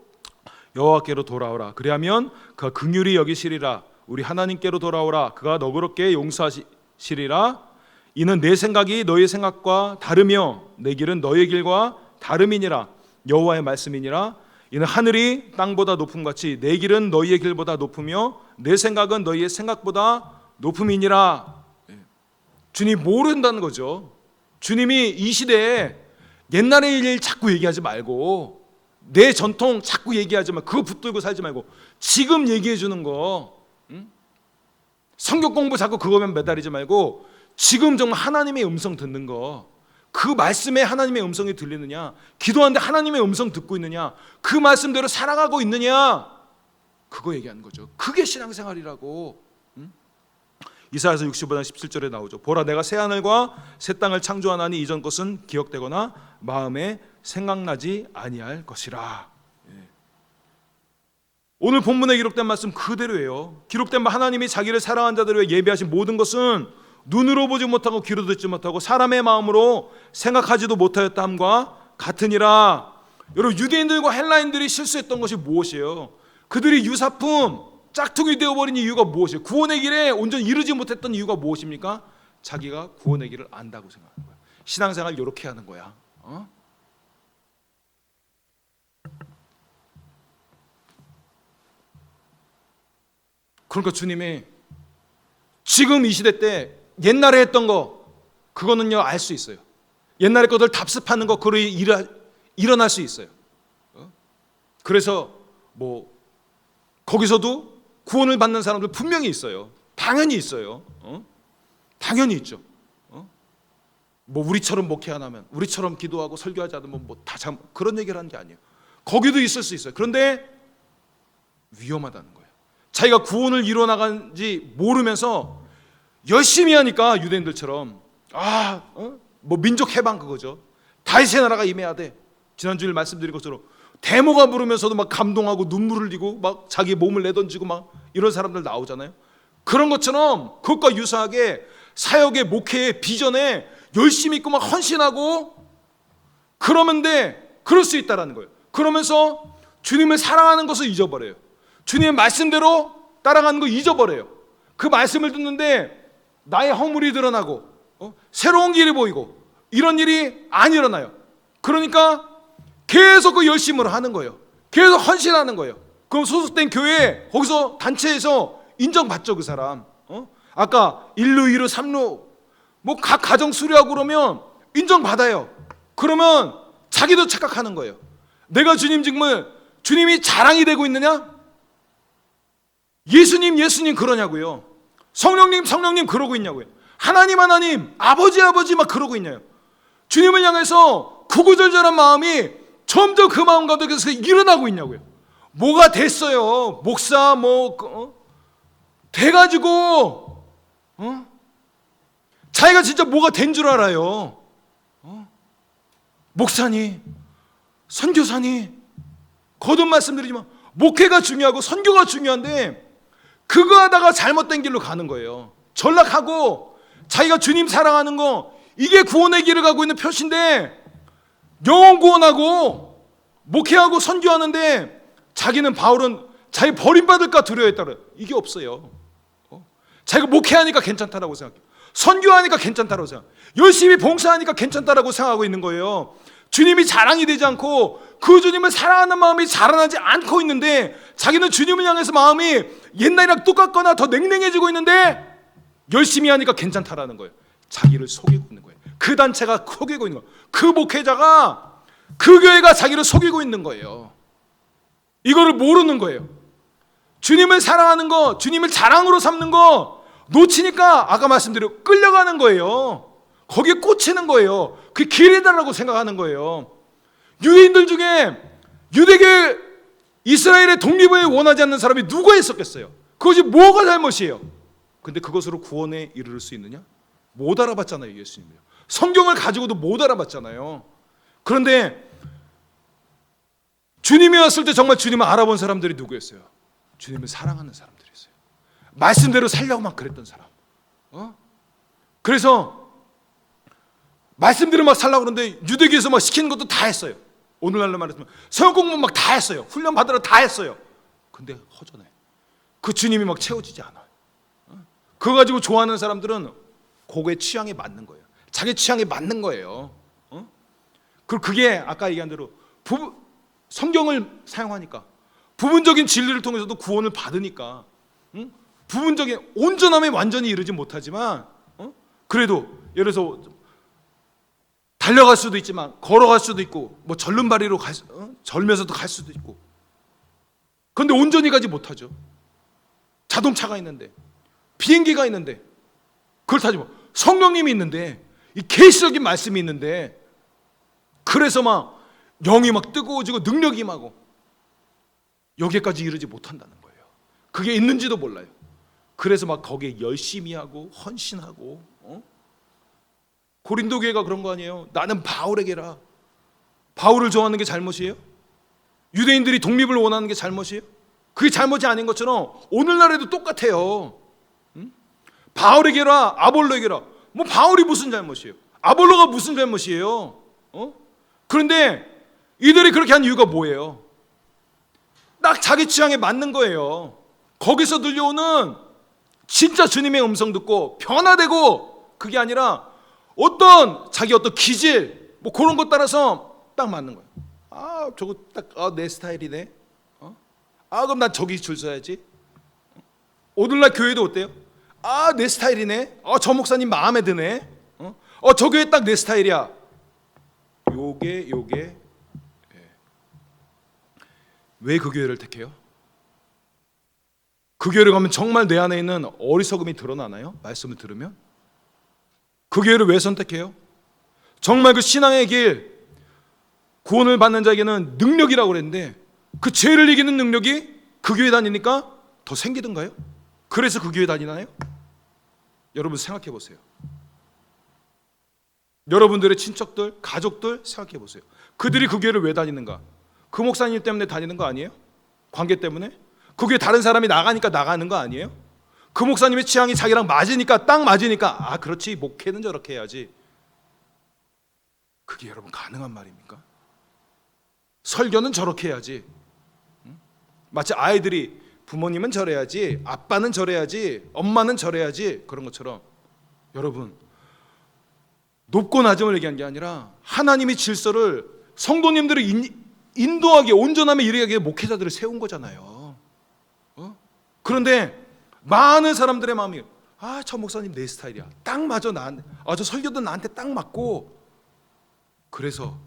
S1: 여호와께로 돌아오라. 그리하면 그가 긍휼히 여기시리라. 우리 하나님께로 돌아오라. 그가 너그럽게 용서하시리라. 이는 내 생각이 너의 생각과 다르며 내 길은 너의 길과 다름이니라. 여호와의 말씀이니라. 이는 하늘이 땅보다 높음같이 내 길은 너희의 길보다 높으며 내 생각은 너희의 생각보다 높음이니라. 주님 모른다는 거죠. 주님이 이 시대에 옛날의 일 자꾸 얘기하지 말고, 내 전통 자꾸 얘기하지 말고, 그거 붙들고 살지 말고 지금 얘기해 주는 거, 성경 공부 자꾸 그거면 매달리지 말고 지금 정말 하나님의 음성 듣는 거, 그 말씀에 하나님의 음성이 들리느냐, 기도하는데 하나님의 음성 듣고 있느냐, 그 말씀대로 살아가고 있느냐, 그거 얘기하는 거죠. 그게 신앙생활이라고. 이사야서 65장 17절에 나오죠. 보라, 내가 새 하늘과 새 땅을 창조하나니 이전 것은 기억되거나 마음에 생각나지 아니할 것이라. 오늘 본문에 기록된 말씀 그대로예요. 기록된 바 하나님이 자기를 사랑한 자들을 위해 예비하신 모든 것은 눈으로 보지 못하고 귀로 듣지 못하고 사람의 마음으로 생각하지도 못하였다 함과 같으니라. 여러분, 유대인들과 헬라인들이 실수했던 것이 무엇이에요? 그들이 유사품, 짝퉁이 되어버린 이유가 무엇이에요? 구원의 길에 온전히 이르지 못했던 이유가 무엇입니까? 자기가 구원의 길을 안다고 생각하는 거야. 신앙생활 이렇게 하는 거야. 그러니까 주님이 지금 이 시대 때 옛날에 했던 거, 그거는요 알 수 있어요. 옛날의 것들 답습하는 거, 그로 일어날 수 있어요. 그래서 뭐 거기서도 구원을 받는 사람들 분명히 있어요. 당연히 있어요. 당연히 있죠. 뭐 우리처럼 목회 안 하면, 우리처럼 기도하고 설교하지 않으면 뭐 다 그런 얘기를 하는 게 아니에요. 거기도 있을 수 있어요. 그런데 위험하다는 거예요. 자기가 구원을 이뤄나간지 모르면서 열심히 하니까 유대인들처럼 뭐 민족 해방 그거죠. 다윗의 나라가 임해야 돼. 지난주일 말씀드린 것처럼 데모가 부르면서도 막 감동하고 눈물을 흘리고 막 자기 몸을 내던지고 막 이런 사람들 나오잖아요. 그런 것처럼 그것과 유사하게 사역의 목회의 비전에 열심히 있고 막 헌신하고 그러면 돼. 그럴 수 있다라는 거예요. 그러면서 주님을 사랑하는 것을 잊어버려요. 주님의 말씀대로 따라가는 거 잊어버려요. 그 말씀을 듣는데 나의 허물이 드러나고 새로운 길이 보이고 이런 일이 안 일어나요. 그러니까 계속 그 열심으로 하는 거예요. 계속 헌신하는 거예요. 그럼 소속된 교회, 거기서 단체에서 인정받죠, 그 사람. 아까 1루, 2루, 3루 뭐 각 가정 수료하고 그러면 인정받아요. 그러면 자기도 착각하는 거예요. 내가 주님이 자랑이 되고 있느냐? 예수님 그러냐고요. 성령님 그러고 있냐고요. 하나님 아버지 막 그러고 있냐요. 주님을 향해서 구구절절한 마음이 점점 그 마음 가운데서 일어나고 있냐고요. 뭐가 됐어요. 목사 돼가지고 자기가 진짜 뭐가 된 줄 알아요. 목사니, 선교사니, 거듭 말씀드리지만 목회가 중요하고 선교가 중요한데 그거 하다가 잘못된 길로 가는 거예요. 전락하고 자기가 주님 사랑하는 거, 이게 구원의 길을 가고 있는 표시인데 영혼 구원하고 목회하고 선교하는데 자기는 바울은 자기 버림받을까 두려워했다래. 이게 없어요. 자기가 목회하니까 괜찮다라고 생각해요. 선교하니까 괜찮다라고 생각해요. 열심히 봉사하니까 괜찮다라고 생각하고 있는 거예요. 주님이 자랑이 되지 않고 그 주님을 사랑하는 마음이 자라나지 않고 있는데 자기는 주님을 향해서 마음이 옛날이랑 똑같거나 더 냉랭해지고 있는데 열심히 하니까 괜찮다라는 거예요. 자기를 속이고 있는 거예요. 그 단체가 속이고 있는 거예요. 그 목회자가, 그 교회가 자기를 속이고 있는 거예요. 이거를 모르는 거예요. 주님을 사랑하는 거, 주님을 자랑으로 삼는 거 놓치니까 아까 말씀드린 끌려가는 거예요. 거기에 꽂히는 거예요. 그게 길이다라고 생각하는 거예요. 유대인들 중에 유대계 이스라엘의 독립을 원하지 않는 사람이 누가 있었겠어요? 그것이 뭐가 잘못이에요? 근데 그것으로 구원에 이르를 수 있느냐? 못 알아봤잖아요, 예수님이요. 성경을 가지고도 못 알아봤잖아요. 그런데 주님이 왔을 때 정말 주님을 알아본 사람들이 누구였어요? 주님을 사랑하는 사람들이었어요. 말씀대로 살려고 막 그랬던 사람. 그래서 말씀대로 막 살려고 그러는데 유대교에서 막 시키는 것도 다 했어요. 오늘날로 말했으면 성경 공부 막 다 했어요. 훈련 받으러 다 했어요. 근데 허전해. 그 주님이 막 채워지지 않아. 그거 가지고 좋아하는 사람들은 그거의 취향에 맞는 거예요. 자기 취향에 맞는 거예요. 그리고 그게 아까 얘기한 대로 성경을 사용하니까 부분적인 진리를 통해서도 구원을 받으니까 부분적인 온전함에 완전히 이르지 못하지만 그래도 예를 들어서 달려갈 수도 있지만 걸어갈 수도 있고 뭐 절름발이로 절면서도 갈 수도 있고 그런데 온전히 가지 못하죠. 자동차가 있는데 비행기가 있는데 그걸 타지 뭐 성령님이 있는데 이 계시적인 말씀이 있는데 그래서 막 영이 막 뜨거워지고 능력이 임하고 여기까지 이르지 못한다는 거예요. 그게 있는지도 몰라요. 그래서 막 거기에 열심히 하고 헌신하고 고린도 교회가 그런 거 아니에요? 나는 바울에게라. 바울을 좋아하는 게 잘못이에요? 유대인들이 독립을 원하는 게 잘못이에요? 그게 잘못이 아닌 것처럼 오늘날에도 똑같아요. 바울에게라 아볼로에게라. 뭐 바울이 무슨 잘못이에요? 아볼로가 무슨 잘못이에요? 그런데 이들이 그렇게 한 이유가 뭐예요? 딱 자기 취향에 맞는 거예요. 거기서 들려오는 진짜 주님의 음성 듣고 변화되고 그게 아니라 어떤 자기 어떤 기질 뭐 그런 것 따라서 딱 맞는 거예요. 아 저거 딱 내 스타일이네. 그럼 난 저기 줄 서야지. 오늘날 교회도 어때요? 내 스타일이네. 저 목사님 마음에 드네. 저 교회 딱 내 스타일이야. 요게 왜 그 교회를 택해요? 그 교회를 가면 정말 내 안에 있는 어리석음이 드러나나요? 말씀을 들으면? 그 교회를 왜 선택해요? 정말 그 신앙의 길 구원을 받는 자에게는 능력이라고 그랬는데 그 죄를 이기는 능력이 그 교회 다니니까 더 생기던가요? 그래서 그 교회 다니나요? 여러분 생각해 보세요. 여러분들의 친척들, 가족들 생각해 보세요. 그들이 그 교회를 왜 다니는가? 그 목사님 때문에 다니는 거 아니에요? 관계 때문에? 그 교회 다른 사람이 나가니까 나가는 거 아니에요? 그 목사님의 취향이 자기랑 맞으니까 딱 맞으니까 그렇지 목회는 저렇게 해야지. 그게 여러분 가능한 말입니까? 설교는 저렇게 해야지. 마치 아이들이 부모님은 저래야지, 아빠는 저래야지, 엄마는 저래야지 그런 것처럼 여러분 높고 낮음을 얘기한 게 아니라 하나님의 질서를 성도님들을 인도하게 온전함에 이르게 목회자들을 세운 거잖아요. 그런데 많은 사람들의 마음이 저 목사님 내 스타일이야. 딱 맞아 나한테. 저 설교도 나한테 딱 맞고. 그래서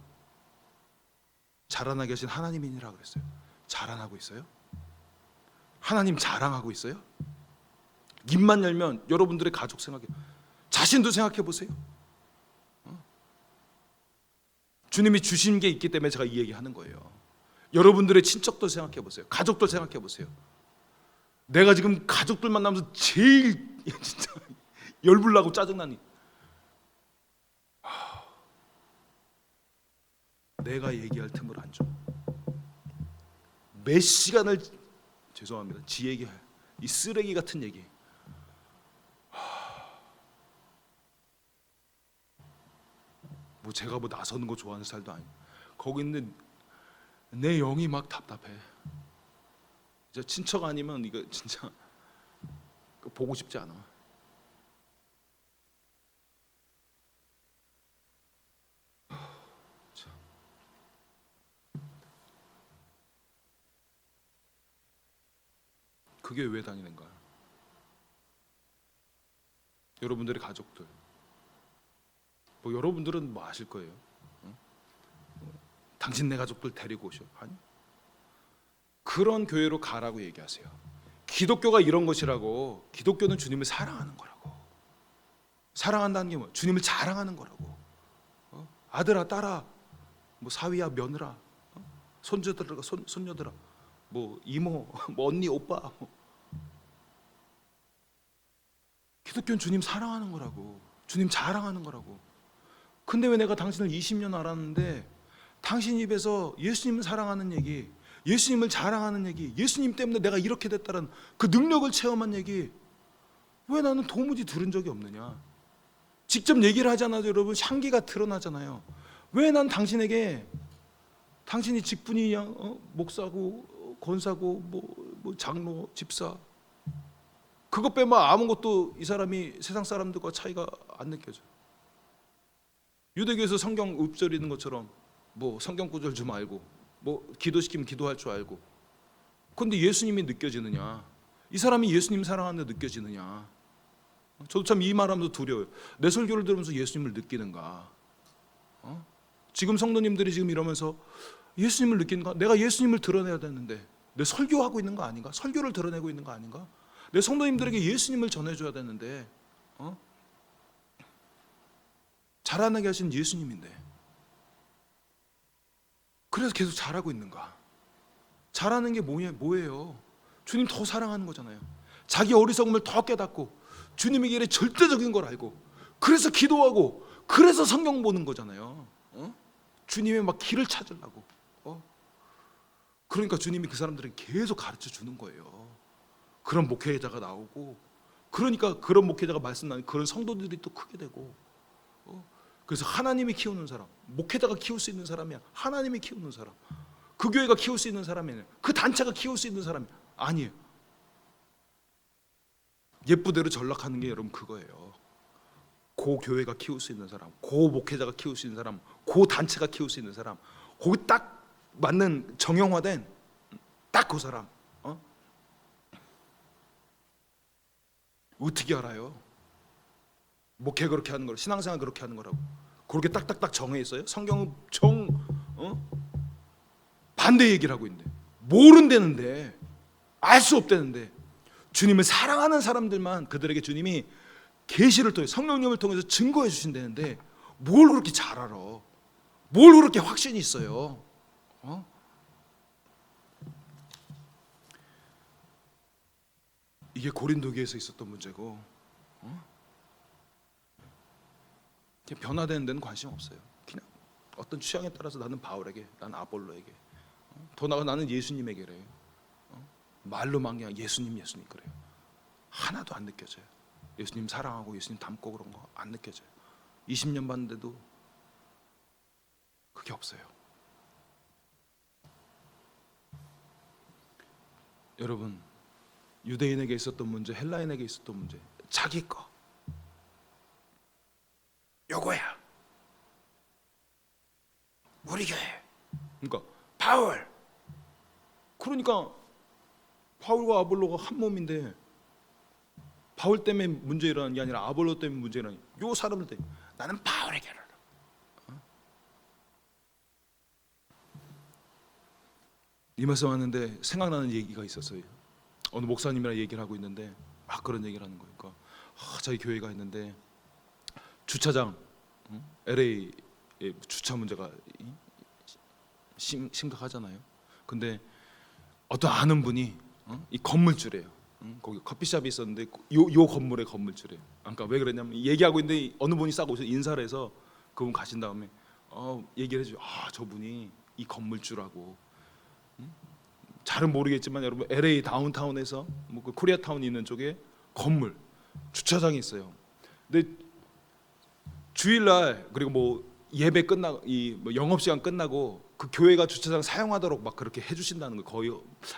S1: 자라나게 하신 하나님이니라 그랬어요. 자랑하고 있어요? 하나님 자랑하고 있어요? 입만 열면 여러분들의 가족 생각해, 자신도 생각해 보세요. 주님이 주신 게 있기 때문에 제가 이 얘기하는 거예요. 여러분들의 친척도 생각해 보세요. 가족도 생각해 보세요. 내가 지금 가족들 만나면서 제일 진짜 열불나고 짜증나니 내가 얘기할 틈을 안 줘. 몇 시간을 죄송합니다. 지 얘기해. 이 쓰레기 같은 얘기. 뭐 제가 뭐 나서는 거 좋아하는 스타일도 아니고 거기 있는 내 영이 막 답답해. 진짜 친척 아니면 이거 진짜 보고 싶지 않아. 그게 왜 다니는가? 여러분들의 가족들, 뭐 여러분들은 뭐 아실 거예요. 당신네 가족들 데리고 오셔. 아니, 그런 교회로 가라고 얘기하세요. 기독교가 이런 것이라고. 기독교는 주님을 사랑하는 거라고. 사랑한다는 게 뭐야? 주님을 자랑하는 거라고. 아들아, 딸아, 뭐 사위야, 며느라, 손주들아, 손녀들아, 뭐 이모, 뭐 언니, 오빠. 기독교는 주님 사랑하는 거라고. 주님 자랑하는 거라고. 근데 왜 내가 당신을 20년 알았는데 당신 입에서 예수님을 사랑하는 얘기, 예수님을 자랑하는 얘기, 예수님 때문에 내가 이렇게 됐다는 그 능력을 체험한 얘기, 왜 나는 도무지 들은 적이 없느냐? 직접 얘기를 하잖아요, 여러분. 향기가 드러나잖아요. 왜 난 당신에게, 당신이 직분이 목사고 권사고 뭐 장로 집사, 그것 빼면 아무것도 이 사람이 세상 사람들과 차이가 안 느껴져요. 유대교에서 성경 읊조리 있는 것처럼 뭐 성경 구절 좀 알고 뭐 기도시키면 기도할 줄 알고, 그런데 예수님이 느껴지느냐? 이 사람이 예수님 사랑하는데 느껴지느냐? 저도 참 이 말하면서 두려워요. 내 설교를 들으면서 예수님을 느끼는가? 지금 성도님들이 지금 이러면서 예수님을 느끼는가? 내가 예수님을 드러내야 되는데 내 설교하고 있는 거 아닌가? 설교를 드러내고 있는 거 아닌가? 내 성도님들에게 예수님을 전해줘야 되는데 자라나게 하신 예수님인데 그래서 계속 잘하고 있는가? 잘하는 게 뭐예요? 주님 더 사랑하는 거잖아요. 자기 어리석음을 더 깨닫고 주님의 길에 절대적인 걸 알고, 그래서 기도하고, 그래서 성경 보는 거잖아요. 주님의 막 길을 찾으려고. 그러니까 주님이 그 사람들에게 계속 가르쳐 주는 거예요. 그런 목회자가 나오고, 그러니까 그런 목회자가 말씀 나는 그런 성도들이 또 크게 되고. 그래서 하나님이 키우는 사람, 목회자가 키울 수 있는 사람이야. 하나님이 키우는 사람, 그 교회가 키울 수 있는 사람이 아니에요. 그 단체가 키울 수 있는 사람이 아니에요. 예쁘대로 전락하는 게 여러분 그거예요. 그 교회가 키울 수 있는 사람, 그 목회자가 키울 수 있는 사람, 그 단체가 키울 수 있는 사람, 거기 딱 맞는 정형화된 딱 그 사람. 어떻게 알아요? 목회 그렇게 하는 걸, 신앙생활 그렇게 하는 거라고 그렇게 딱딱딱 정해 있어요? 성경은 반대 얘기를 하고 있는데, 모른다는데, 알 수 없다는데, 주님을 사랑하는 사람들만 그들에게 주님이 계시를 통해 성령님을 통해서 증거해 주신다는데 뭘 그렇게 잘 알아? 뭘 그렇게 확신이 있어요? 이게 고린도교에서 있었던 문제고, 변화되는 데는 관심 없어요. 그냥 어떤 취향에 따라서 나는 바울에게, 나는 아볼로에게, 더 나아가 나는 예수님에게래요. 말로만 그냥 예수님 그래요. 하나도 안 느껴져요. 예수님 사랑하고 예수님 닮고 그런 거 안 느껴져요. 20년 봤는데도 그게 없어요. 여러분, 유대인에게 있었던 문제, 헬라인에게 있었던 문제, 자기 거 요거야. 우리 교회. 그러니까 바울. 그러니까 바울과 아볼로가 한 몸인데, 바울 때문에 문제 일어나는 게 아니라 아볼로 때문에 문제 일어나는 요 사람들 때문에 나는 바울에게를. 이 말씀 하는데 생각나는 얘기가 있었어요. 어느 목사님이랑 얘기를 하고 있는데 막 그런 얘기를 하는 거예요. 그러니까 자기 교회가 있는데 주차장, LA 주차 문제가 심각하잖아요. 근데 어떤 아는 분이 이 건물주래요. 거기 커피숍이 있었는데 요 건물의 건물주래요. 그러니까 왜 그랬냐면 얘기하고 있는데 어느 분이 싹 오셔서 인사를 해서 그분 가신 다음에 얘기를 해줘요. 저분이 이 건물주라고. 잘은 모르겠지만 여러분 LA 다운타운에서 뭐 그 코리아타운 있는 쪽에 건물 주차장이 있어요. 근데 주일날 그리고 뭐 예배 끝나고 뭐 영업 시간 끝나고 그 교회가 주차장 사용하도록 막 그렇게 해주신다는 거, 거의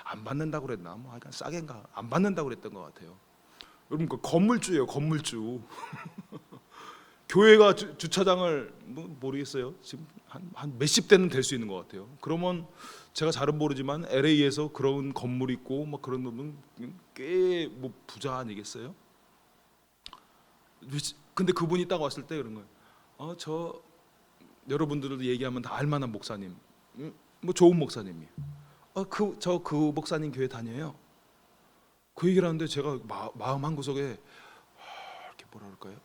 S1: 안 받는다고 그랬나, 뭐 약간 싸게인가 안 받는다고 그랬던 것 같아요. 여러분 그 건물주예요, 건물주. 교회가 주차장을 뭐 모르겠어요. 지금 한 몇십 대는 될 수 있는 것 같아요. 그러면 제가 잘은 모르지만 LA에서 그런 건물 있고 막 그런 놈은 꽤 뭐 부자 아니겠어요? 근데 그분이 딱 왔을 때 그런 거예요. 저 여러분들도 얘기하면 다 알만한 목사님, 뭐 좋은 목사님이에요. 저 그 목사님 교회 다녀요. 그 얘기를 하는데 제가 마음 한 구석에 이렇게 뭐라 그럴까요?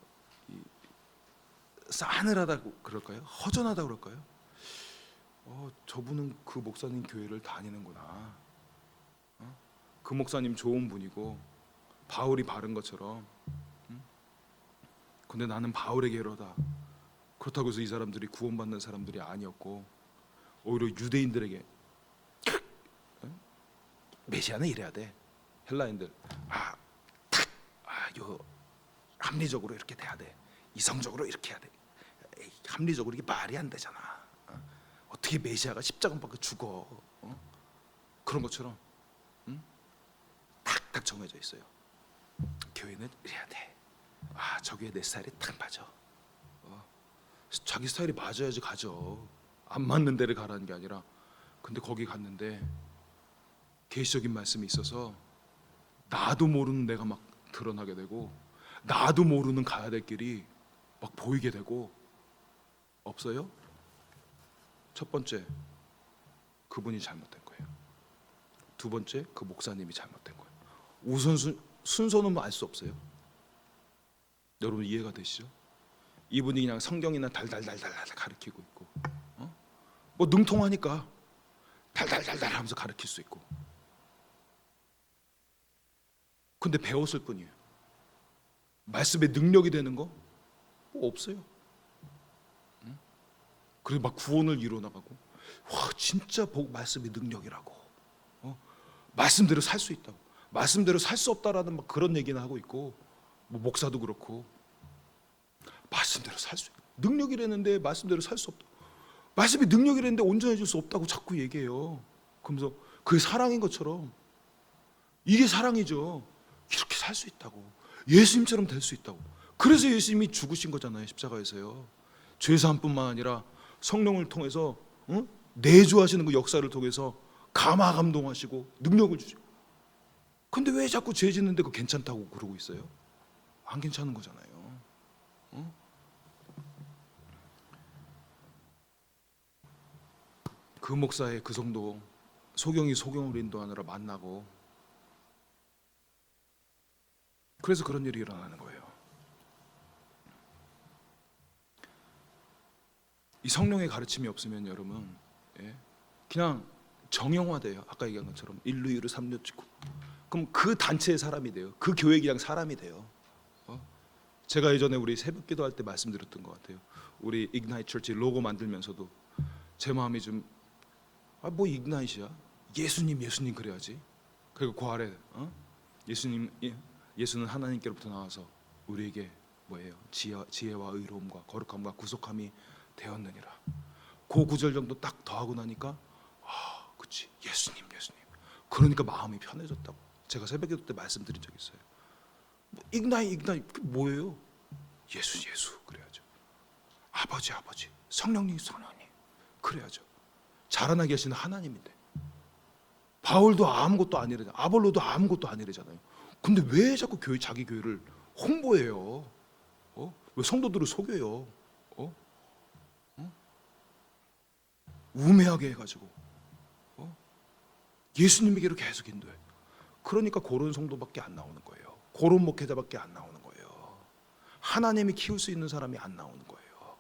S1: 싸늘하다고 그럴까요? 허전하다고 그럴까요? 저분은 그 목사님 교회를 다니는구나. 그 목사님 좋은 분이고 바울이 바른 것처럼. 근데 나는 바울에게로다. 그렇다고 해서 이 사람들이 구원받는 사람들이 아니었고 오히려 유대인들에게 메시아는 이래야 돼. 헬라인들 요 합리적으로 이렇게 돼야 돼. 이성적으로 이렇게 해야 돼. 에이, 합리적으로 이게 말이 안 되잖아. 어떻게 메시아가 십자가 못 박혀 죽어? 그런 것처럼 탁탁 정해져 있어요. 교회는 이래야 돼. 저게 내 스타일이 딱 맞아. 자기 스타일이 맞아야지 가죠. 안 맞는 데를 가라는 게 아니라. 근데 거기 갔는데 계시적인 말씀이 있어서 나도 모르는 내가 막 드러나게 되고, 나도 모르는 가야 될 길이 막 보이게 되고. 없어요? 첫 번째, 그분이 잘못된 거예요. 두 번째, 그 목사님이 잘못된 거예요. 순서는 알 수 없어요. 여러분 이해가 되시죠? 이분이 그냥 성경이나 달달달달 가르치고 있고, 뭐 능통하니까 달달달달 하면서 가르칠 수 있고, 근데 배웠을 뿐이에요. 말씀의 능력이 되는 거 뭐 없어요. 그리고 막 구원을 이뤄나가고, 와 진짜 말씀의 능력이라고, 말씀대로 살 수 있다고, 말씀대로 살 수 없다라는 막 그런 얘기는 하고 있고, 뭐 목사도 그렇고 말씀대로 살 수 있다. 능력이라는데 말씀대로 살 수 없다. 말씀이 능력이라는데 온전해질 수 없다고 자꾸 얘기해요. 그러면서 그게 사랑인 것처럼, 이게 사랑이죠. 이렇게 살 수 있다고, 예수님처럼 될 수 있다고. 그래서 예수님이 죽으신 거잖아요, 십자가에서요. 죄사함뿐만 아니라 성령을 통해서 내주하시는 그 역사를 통해서 감화 감동하시고 능력을 주시고. 근데 왜 자꾸 죄 짓는데 그거 괜찮다고 그러고 있어요? 안 괜찮은 거잖아요. 그 목사의 그 성도 소경이 소경을 인도하느라 만나고, 그래서 그런 일이 일어나는 거예요. 이 성령의 가르침이 없으면 여러분, 그냥 정형화돼요. 아까 얘기한 것처럼 1루 2루 3루 찍고, 그럼 그 단체의 사람이 돼요. 그 교회 그냥 사람이 돼요. 제가 예전에 우리 새벽 기도할 때 말씀드렸던 것 같아요. 우리 이그나이트 처치 로고 만들면서도 제 마음이 좀, 뭐 이그나이트야, 예수님 그래야지. 그리고 그 아래 예수는 하나님께로부터 나와서 우리에게 뭐예요? 지혜와 의로움과 거룩함과 구속함이 되었느니라. 그 구절 정도 딱 더하고 나니까, 그치, 예수님. 그러니까 마음이 편해졌다고 제가 새벽기도 때 말씀드린 적 있어요. 뭐 이그나이 그 뭐예요? 예수 그래야죠. 아버지 성령님 그래야죠. 자라나게 하시는 하나님인데. 바울도 아무것도 아니래잖아요. 아볼로도 아무것도 아니래잖아요. 근데 왜 자꾸 자기 교회를 홍보해요? 왜 성도들을 속여요? 우매하게 해가지고 예수님에게로 계속 인도해. 그러니까 그런 성도밖에 안 나오는 거예요. 그런 목회자밖에 안 나오는 거예요. 하나님이 키울 수 있는 사람이 안 나오는 거예요.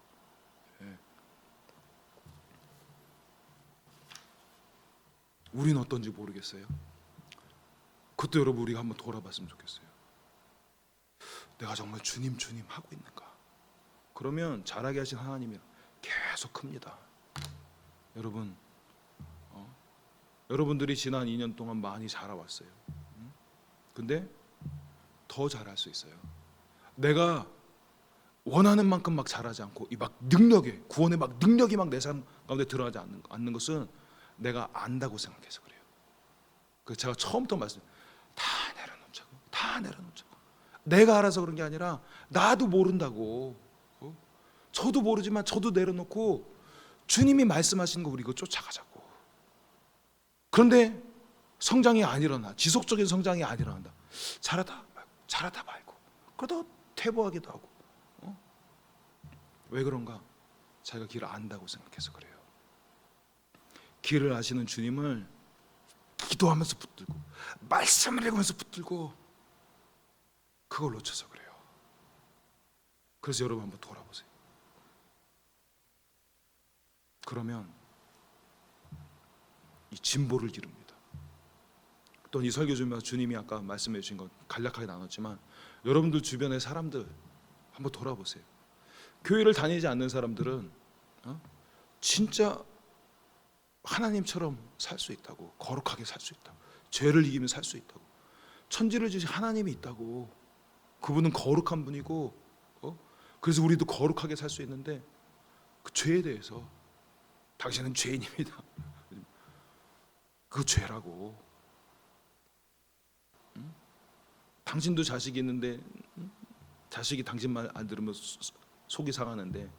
S1: 우리는 어떤지 모르겠어요. 그것도 여러분 우리가 한번 돌아봤으면 좋겠어요. 내가 정말 주님 하고 있는가? 그러면 잘하게 하신 하나님이 계속 큽니다. 여러분, 여러분들이 지난 2년 동안 많이 자라왔어요. 근데 더 잘할 수 있어요. 내가 원하는 만큼 막 잘하지 않고, 이 막 능력에, 구원의 막 능력이 막 내 삶 가운데 들어가지 않는 것은 내가 안다고 생각해서 그래요. 그래서 제가 처음부터 다 내려놓자고. 내가 알아서 그런 게 아니라 나도 모른다고. 저도 모르지만 저도 내려놓고 주님이 말씀하신 거 우리 이거 쫓아가자고. 그런데 성장이 안 일어나. 지속적인 성장이 안 일어난다. 잘하다 말고 그러다 퇴보하기도 하고. 왜 그런가? 자기가 길을 안다고 생각해서 그래요. 길을 아시는 주님을 기도하면서 붙들고 말씀을 읽으면서 붙들고 그걸 놓쳐서 그래요. 그래서 여러분 한번 돌아보세요. 그러면 이 진보를 이룹니다. 또 이 설교 중에 주님이 아까 말씀해 주신 것 간략하게 나눴지만, 여러분들 주변의 사람들 한번 돌아보세요. 교회를 다니지 않는 사람들은 진짜 하나님처럼 살 수 있다고, 거룩하게 살 수 있다고, 죄를 이기면 살 수 있다고. 천지를 지으신 하나님이 있다고. 그분은 거룩한 분이고, 그래서 우리도 거룩하게 살 수 있는데 그 죄에 대해서 당신은 죄인입니다. 그 죄라고. 당신도 자식이 있는데 자식이 당신 말 안 들으면 속이 상하는데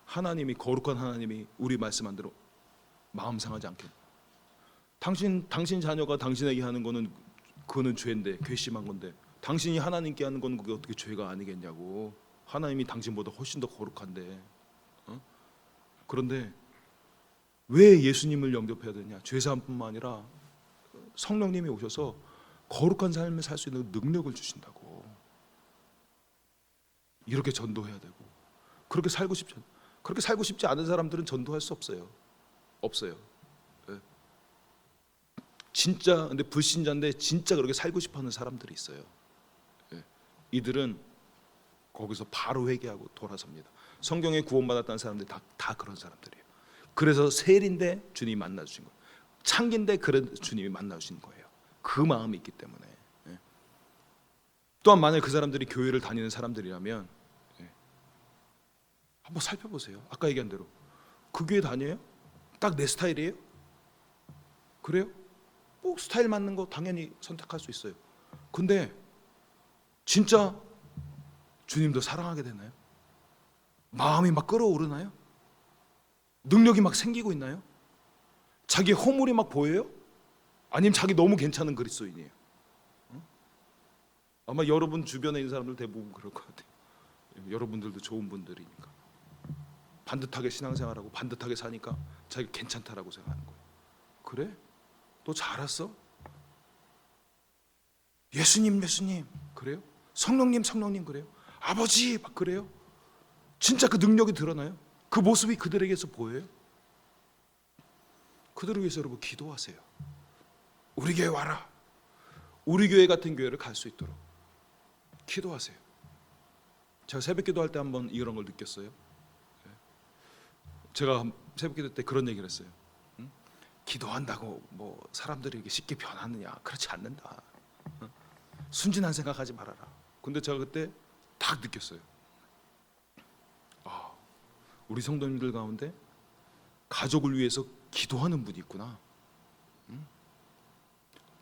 S1: 하나님이, 거룩한 하나님이 우리 말씀 안 들어 마음 상하지 않게. 당신 자녀가 당신에게 하는 거는 그거는 죄인데, 괘씸한 건데, 당신이 하나님께 하는 건 그게 어떻게 죄가 아니겠냐고. 하나님이 당신보다 훨씬 더 거룩한데. 그런데 왜 예수님을 영접해야 되냐? 죄사함뿐만 아니라 성령님이 오셔서 거룩한 삶을 살 수 있는 능력을 주신다고. 이렇게 전도해야 되고, 그렇게 살고 싶지 않은 사람들은 전도할 수 없어요. 예. 진짜 근데 불신자인데 진짜 그렇게 살고 싶어하는 사람들이 있어요. 예. 이들은 거기서 바로 회개하고 돌아섭니다. 성경에 구원받았다는 사람들이 다 그런 사람들이에요. 그래서 세일인데 주님이 만나 주신 거예요. 창기인데 그런 주님이 만나 주신 거예요. 그 마음이 있기 때문에. 예. 또한 만약 그 사람들이 교회를 다니는 사람들이라면 한번 살펴보세요. 아까 얘기한 대로 그 교회 다녀요? 딱 내 스타일이에요? 그래요? 뭐 스타일 맞는 거 당연히 선택할 수 있어요. 근데 진짜 주님도 사랑하게 되나요? 마음이 막 끓어오르나요? 능력이 막 생기고 있나요? 자기 허물이 막 보여요? 아니면 자기 너무 괜찮은 그리스도인이에요? 아마 여러분 주변에 있는 사람들 대부분 그럴 것 같아요. 여러분들도 좋은 분들이니까 반듯하게 신앙생활하고 반듯하게 사니까 자기가 괜찮다라고 생각하는 거예요. 그래? 너 잘했어? 예수님 그래요? 성령님 그래요? 아버지 막 그래요? 진짜 그 능력이 드러나요? 그 모습이 그들에게서 보여요? 그들을 위해서 여러분 기도하세요. 우리 교회 와라. 우리 교회 같은 교회를 갈 수 있도록 기도하세요. 제가 새벽 기도할 때 한번 이런 걸 느꼈어요. 제가 새벽 기도 때 그런 얘기를 했어요. 기도한다고 뭐 사람들이 이렇게 쉽게 변하느냐? 그렇지 않는다. 순진한 생각하지 말아라. 근데 제가 그때 딱 느꼈어요. 우리 성도님들 가운데 가족을 위해서 기도하는 분이 있구나.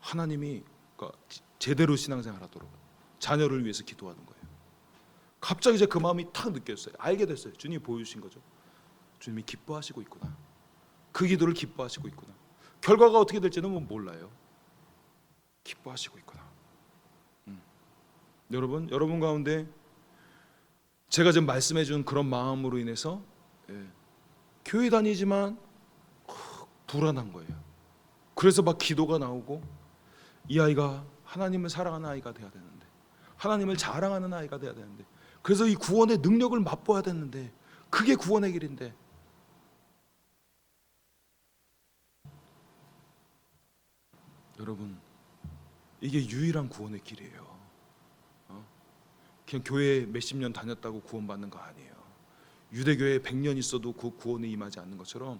S1: 하나님이 그러니까 제대로 신앙생활하도록 자녀를 위해서 기도하는 거예요. 갑자기 그 마음이 탁 느꼈어요. 알게 됐어요. 주님이 보여주신 거죠. 주님이 기뻐하시고 있구나. 그 기도를 기뻐하시고 있구나. 결과가 어떻게 될지는 뭐 몰라요. 기뻐하시고 있구나. 여러분 가운데 제가 지금 말씀해 준 그런 마음으로 인해서 교회 다니지만 불안한 거예요. 그래서 막 기도가 나오고 이 아이가 하나님을 사랑하는 아이가 돼야 되는데, 하나님을 자랑하는 아이가 돼야 되는데, 그래서 이 구원의 능력을 맛보아야 되는데, 그게 구원의 길인데, 여러분 이게 유일한 구원의 길이에요. 그냥 교회 몇십 년 다녔다고 구원받는 거 아니에요. 유대교회에 100년 있어도 그 구원이 임하지 않는 것처럼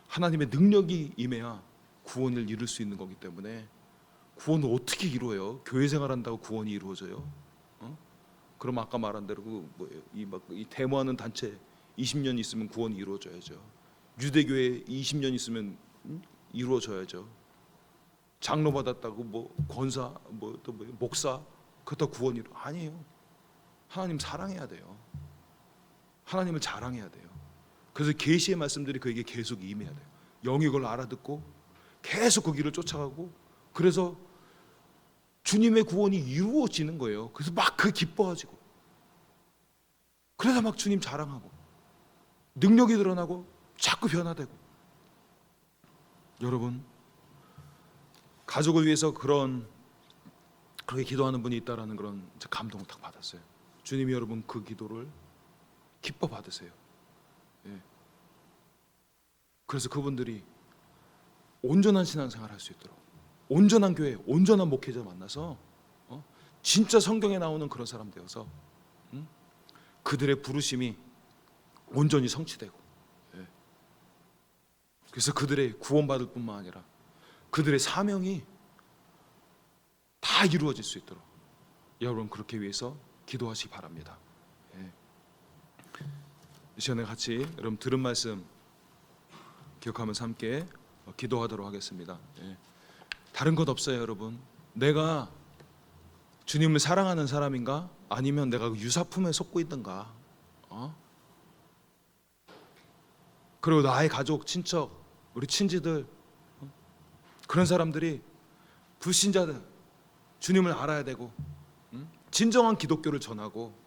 S1: 하나님의 능력이 임해야 구원을 이룰 수 있는 거기 때문에, 구원을 어떻게 이루어요? 교회 생활한다고 구원이 이루어져요? 그럼 아까 말한 대로 이 데모하는 단체 20년 있으면 구원이 이루어져야죠. 유대교회 20년 있으면 이루어져야죠. 장로 받았다고 뭐 권사 또 목사 그렇다고 구원이 아니에요. 하나님 사랑해야 돼요. 하나님을 자랑해야 돼요. 그래서 계시의 말씀들이 그에게 계속 임해야 돼요. 영이 그걸 알아듣고 계속 그 길을 쫓아가고, 그래서 주님의 구원이 이루어지는 거예요. 그래서 막 그 기뻐하시고, 그래서 막 주님 자랑하고 능력이 드러나고 자꾸 변화되고. 여러분 가족을 위해서 그렇게 기도하는 분이 있다라는 그런 감동을 딱 받았어요. 주님이 여러분 그 기도를 기뻐 받으세요. 그래서 그분들이 온전한 신앙생활을 할 수 있도록 온전한 교회, 온전한 목회자 만나서 진짜 성경에 나오는 그런 사람 되어서 그들의 부르심이 온전히 성취되고, 그래서 그들의 구원받을 뿐만 아니라 그들의 사명이 다 이루어질 수 있도록 여러분 그렇게 위해서 기도하시기 바랍니다. 예. 이 시간에 같이 여러분 들은 말씀 기억하면서 함께 기도하도록 하겠습니다. 예. 다른 것 없어요, 여러분. 내가 주님을 사랑하는 사람인가? 아니면 내가 유사품에 속고 있는가? 그리고 나의 가족, 친척, 우리 친지들, 그런 사람들이 불신자들 주님을 알아야 되고, 진정한 기독교를 전하고,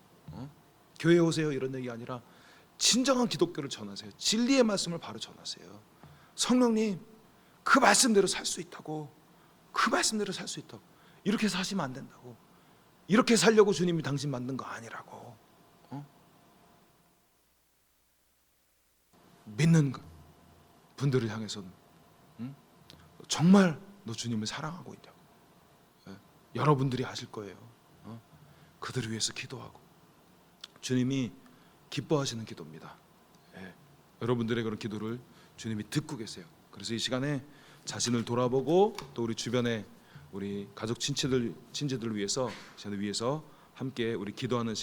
S1: 교회 오세요 이런 얘기 아니라 진정한 기독교를 전하세요. 진리의 말씀을 바로 전하세요. 성령님, 그 말씀대로 살 수 있다고, 그 말씀대로 살 수 있다고. 이렇게 사시면 안 된다고. 이렇게 살려고 주님이 당신 만든 거 아니라고. 믿는 분들을 향해서는 정말 너 주님을 사랑하고 있냐고. 여러분들이 아실 거예요. 그들을 위해서 기도하고 주님이 기뻐하시는 기도입니다. 여러분들의 그런 기도를 주님이 듣고 계세요. 그래서 이 시간에 자신을 돌아보고 또 우리 주변에 우리 가족 친지들 위해서 함께 우리 기도하는 시간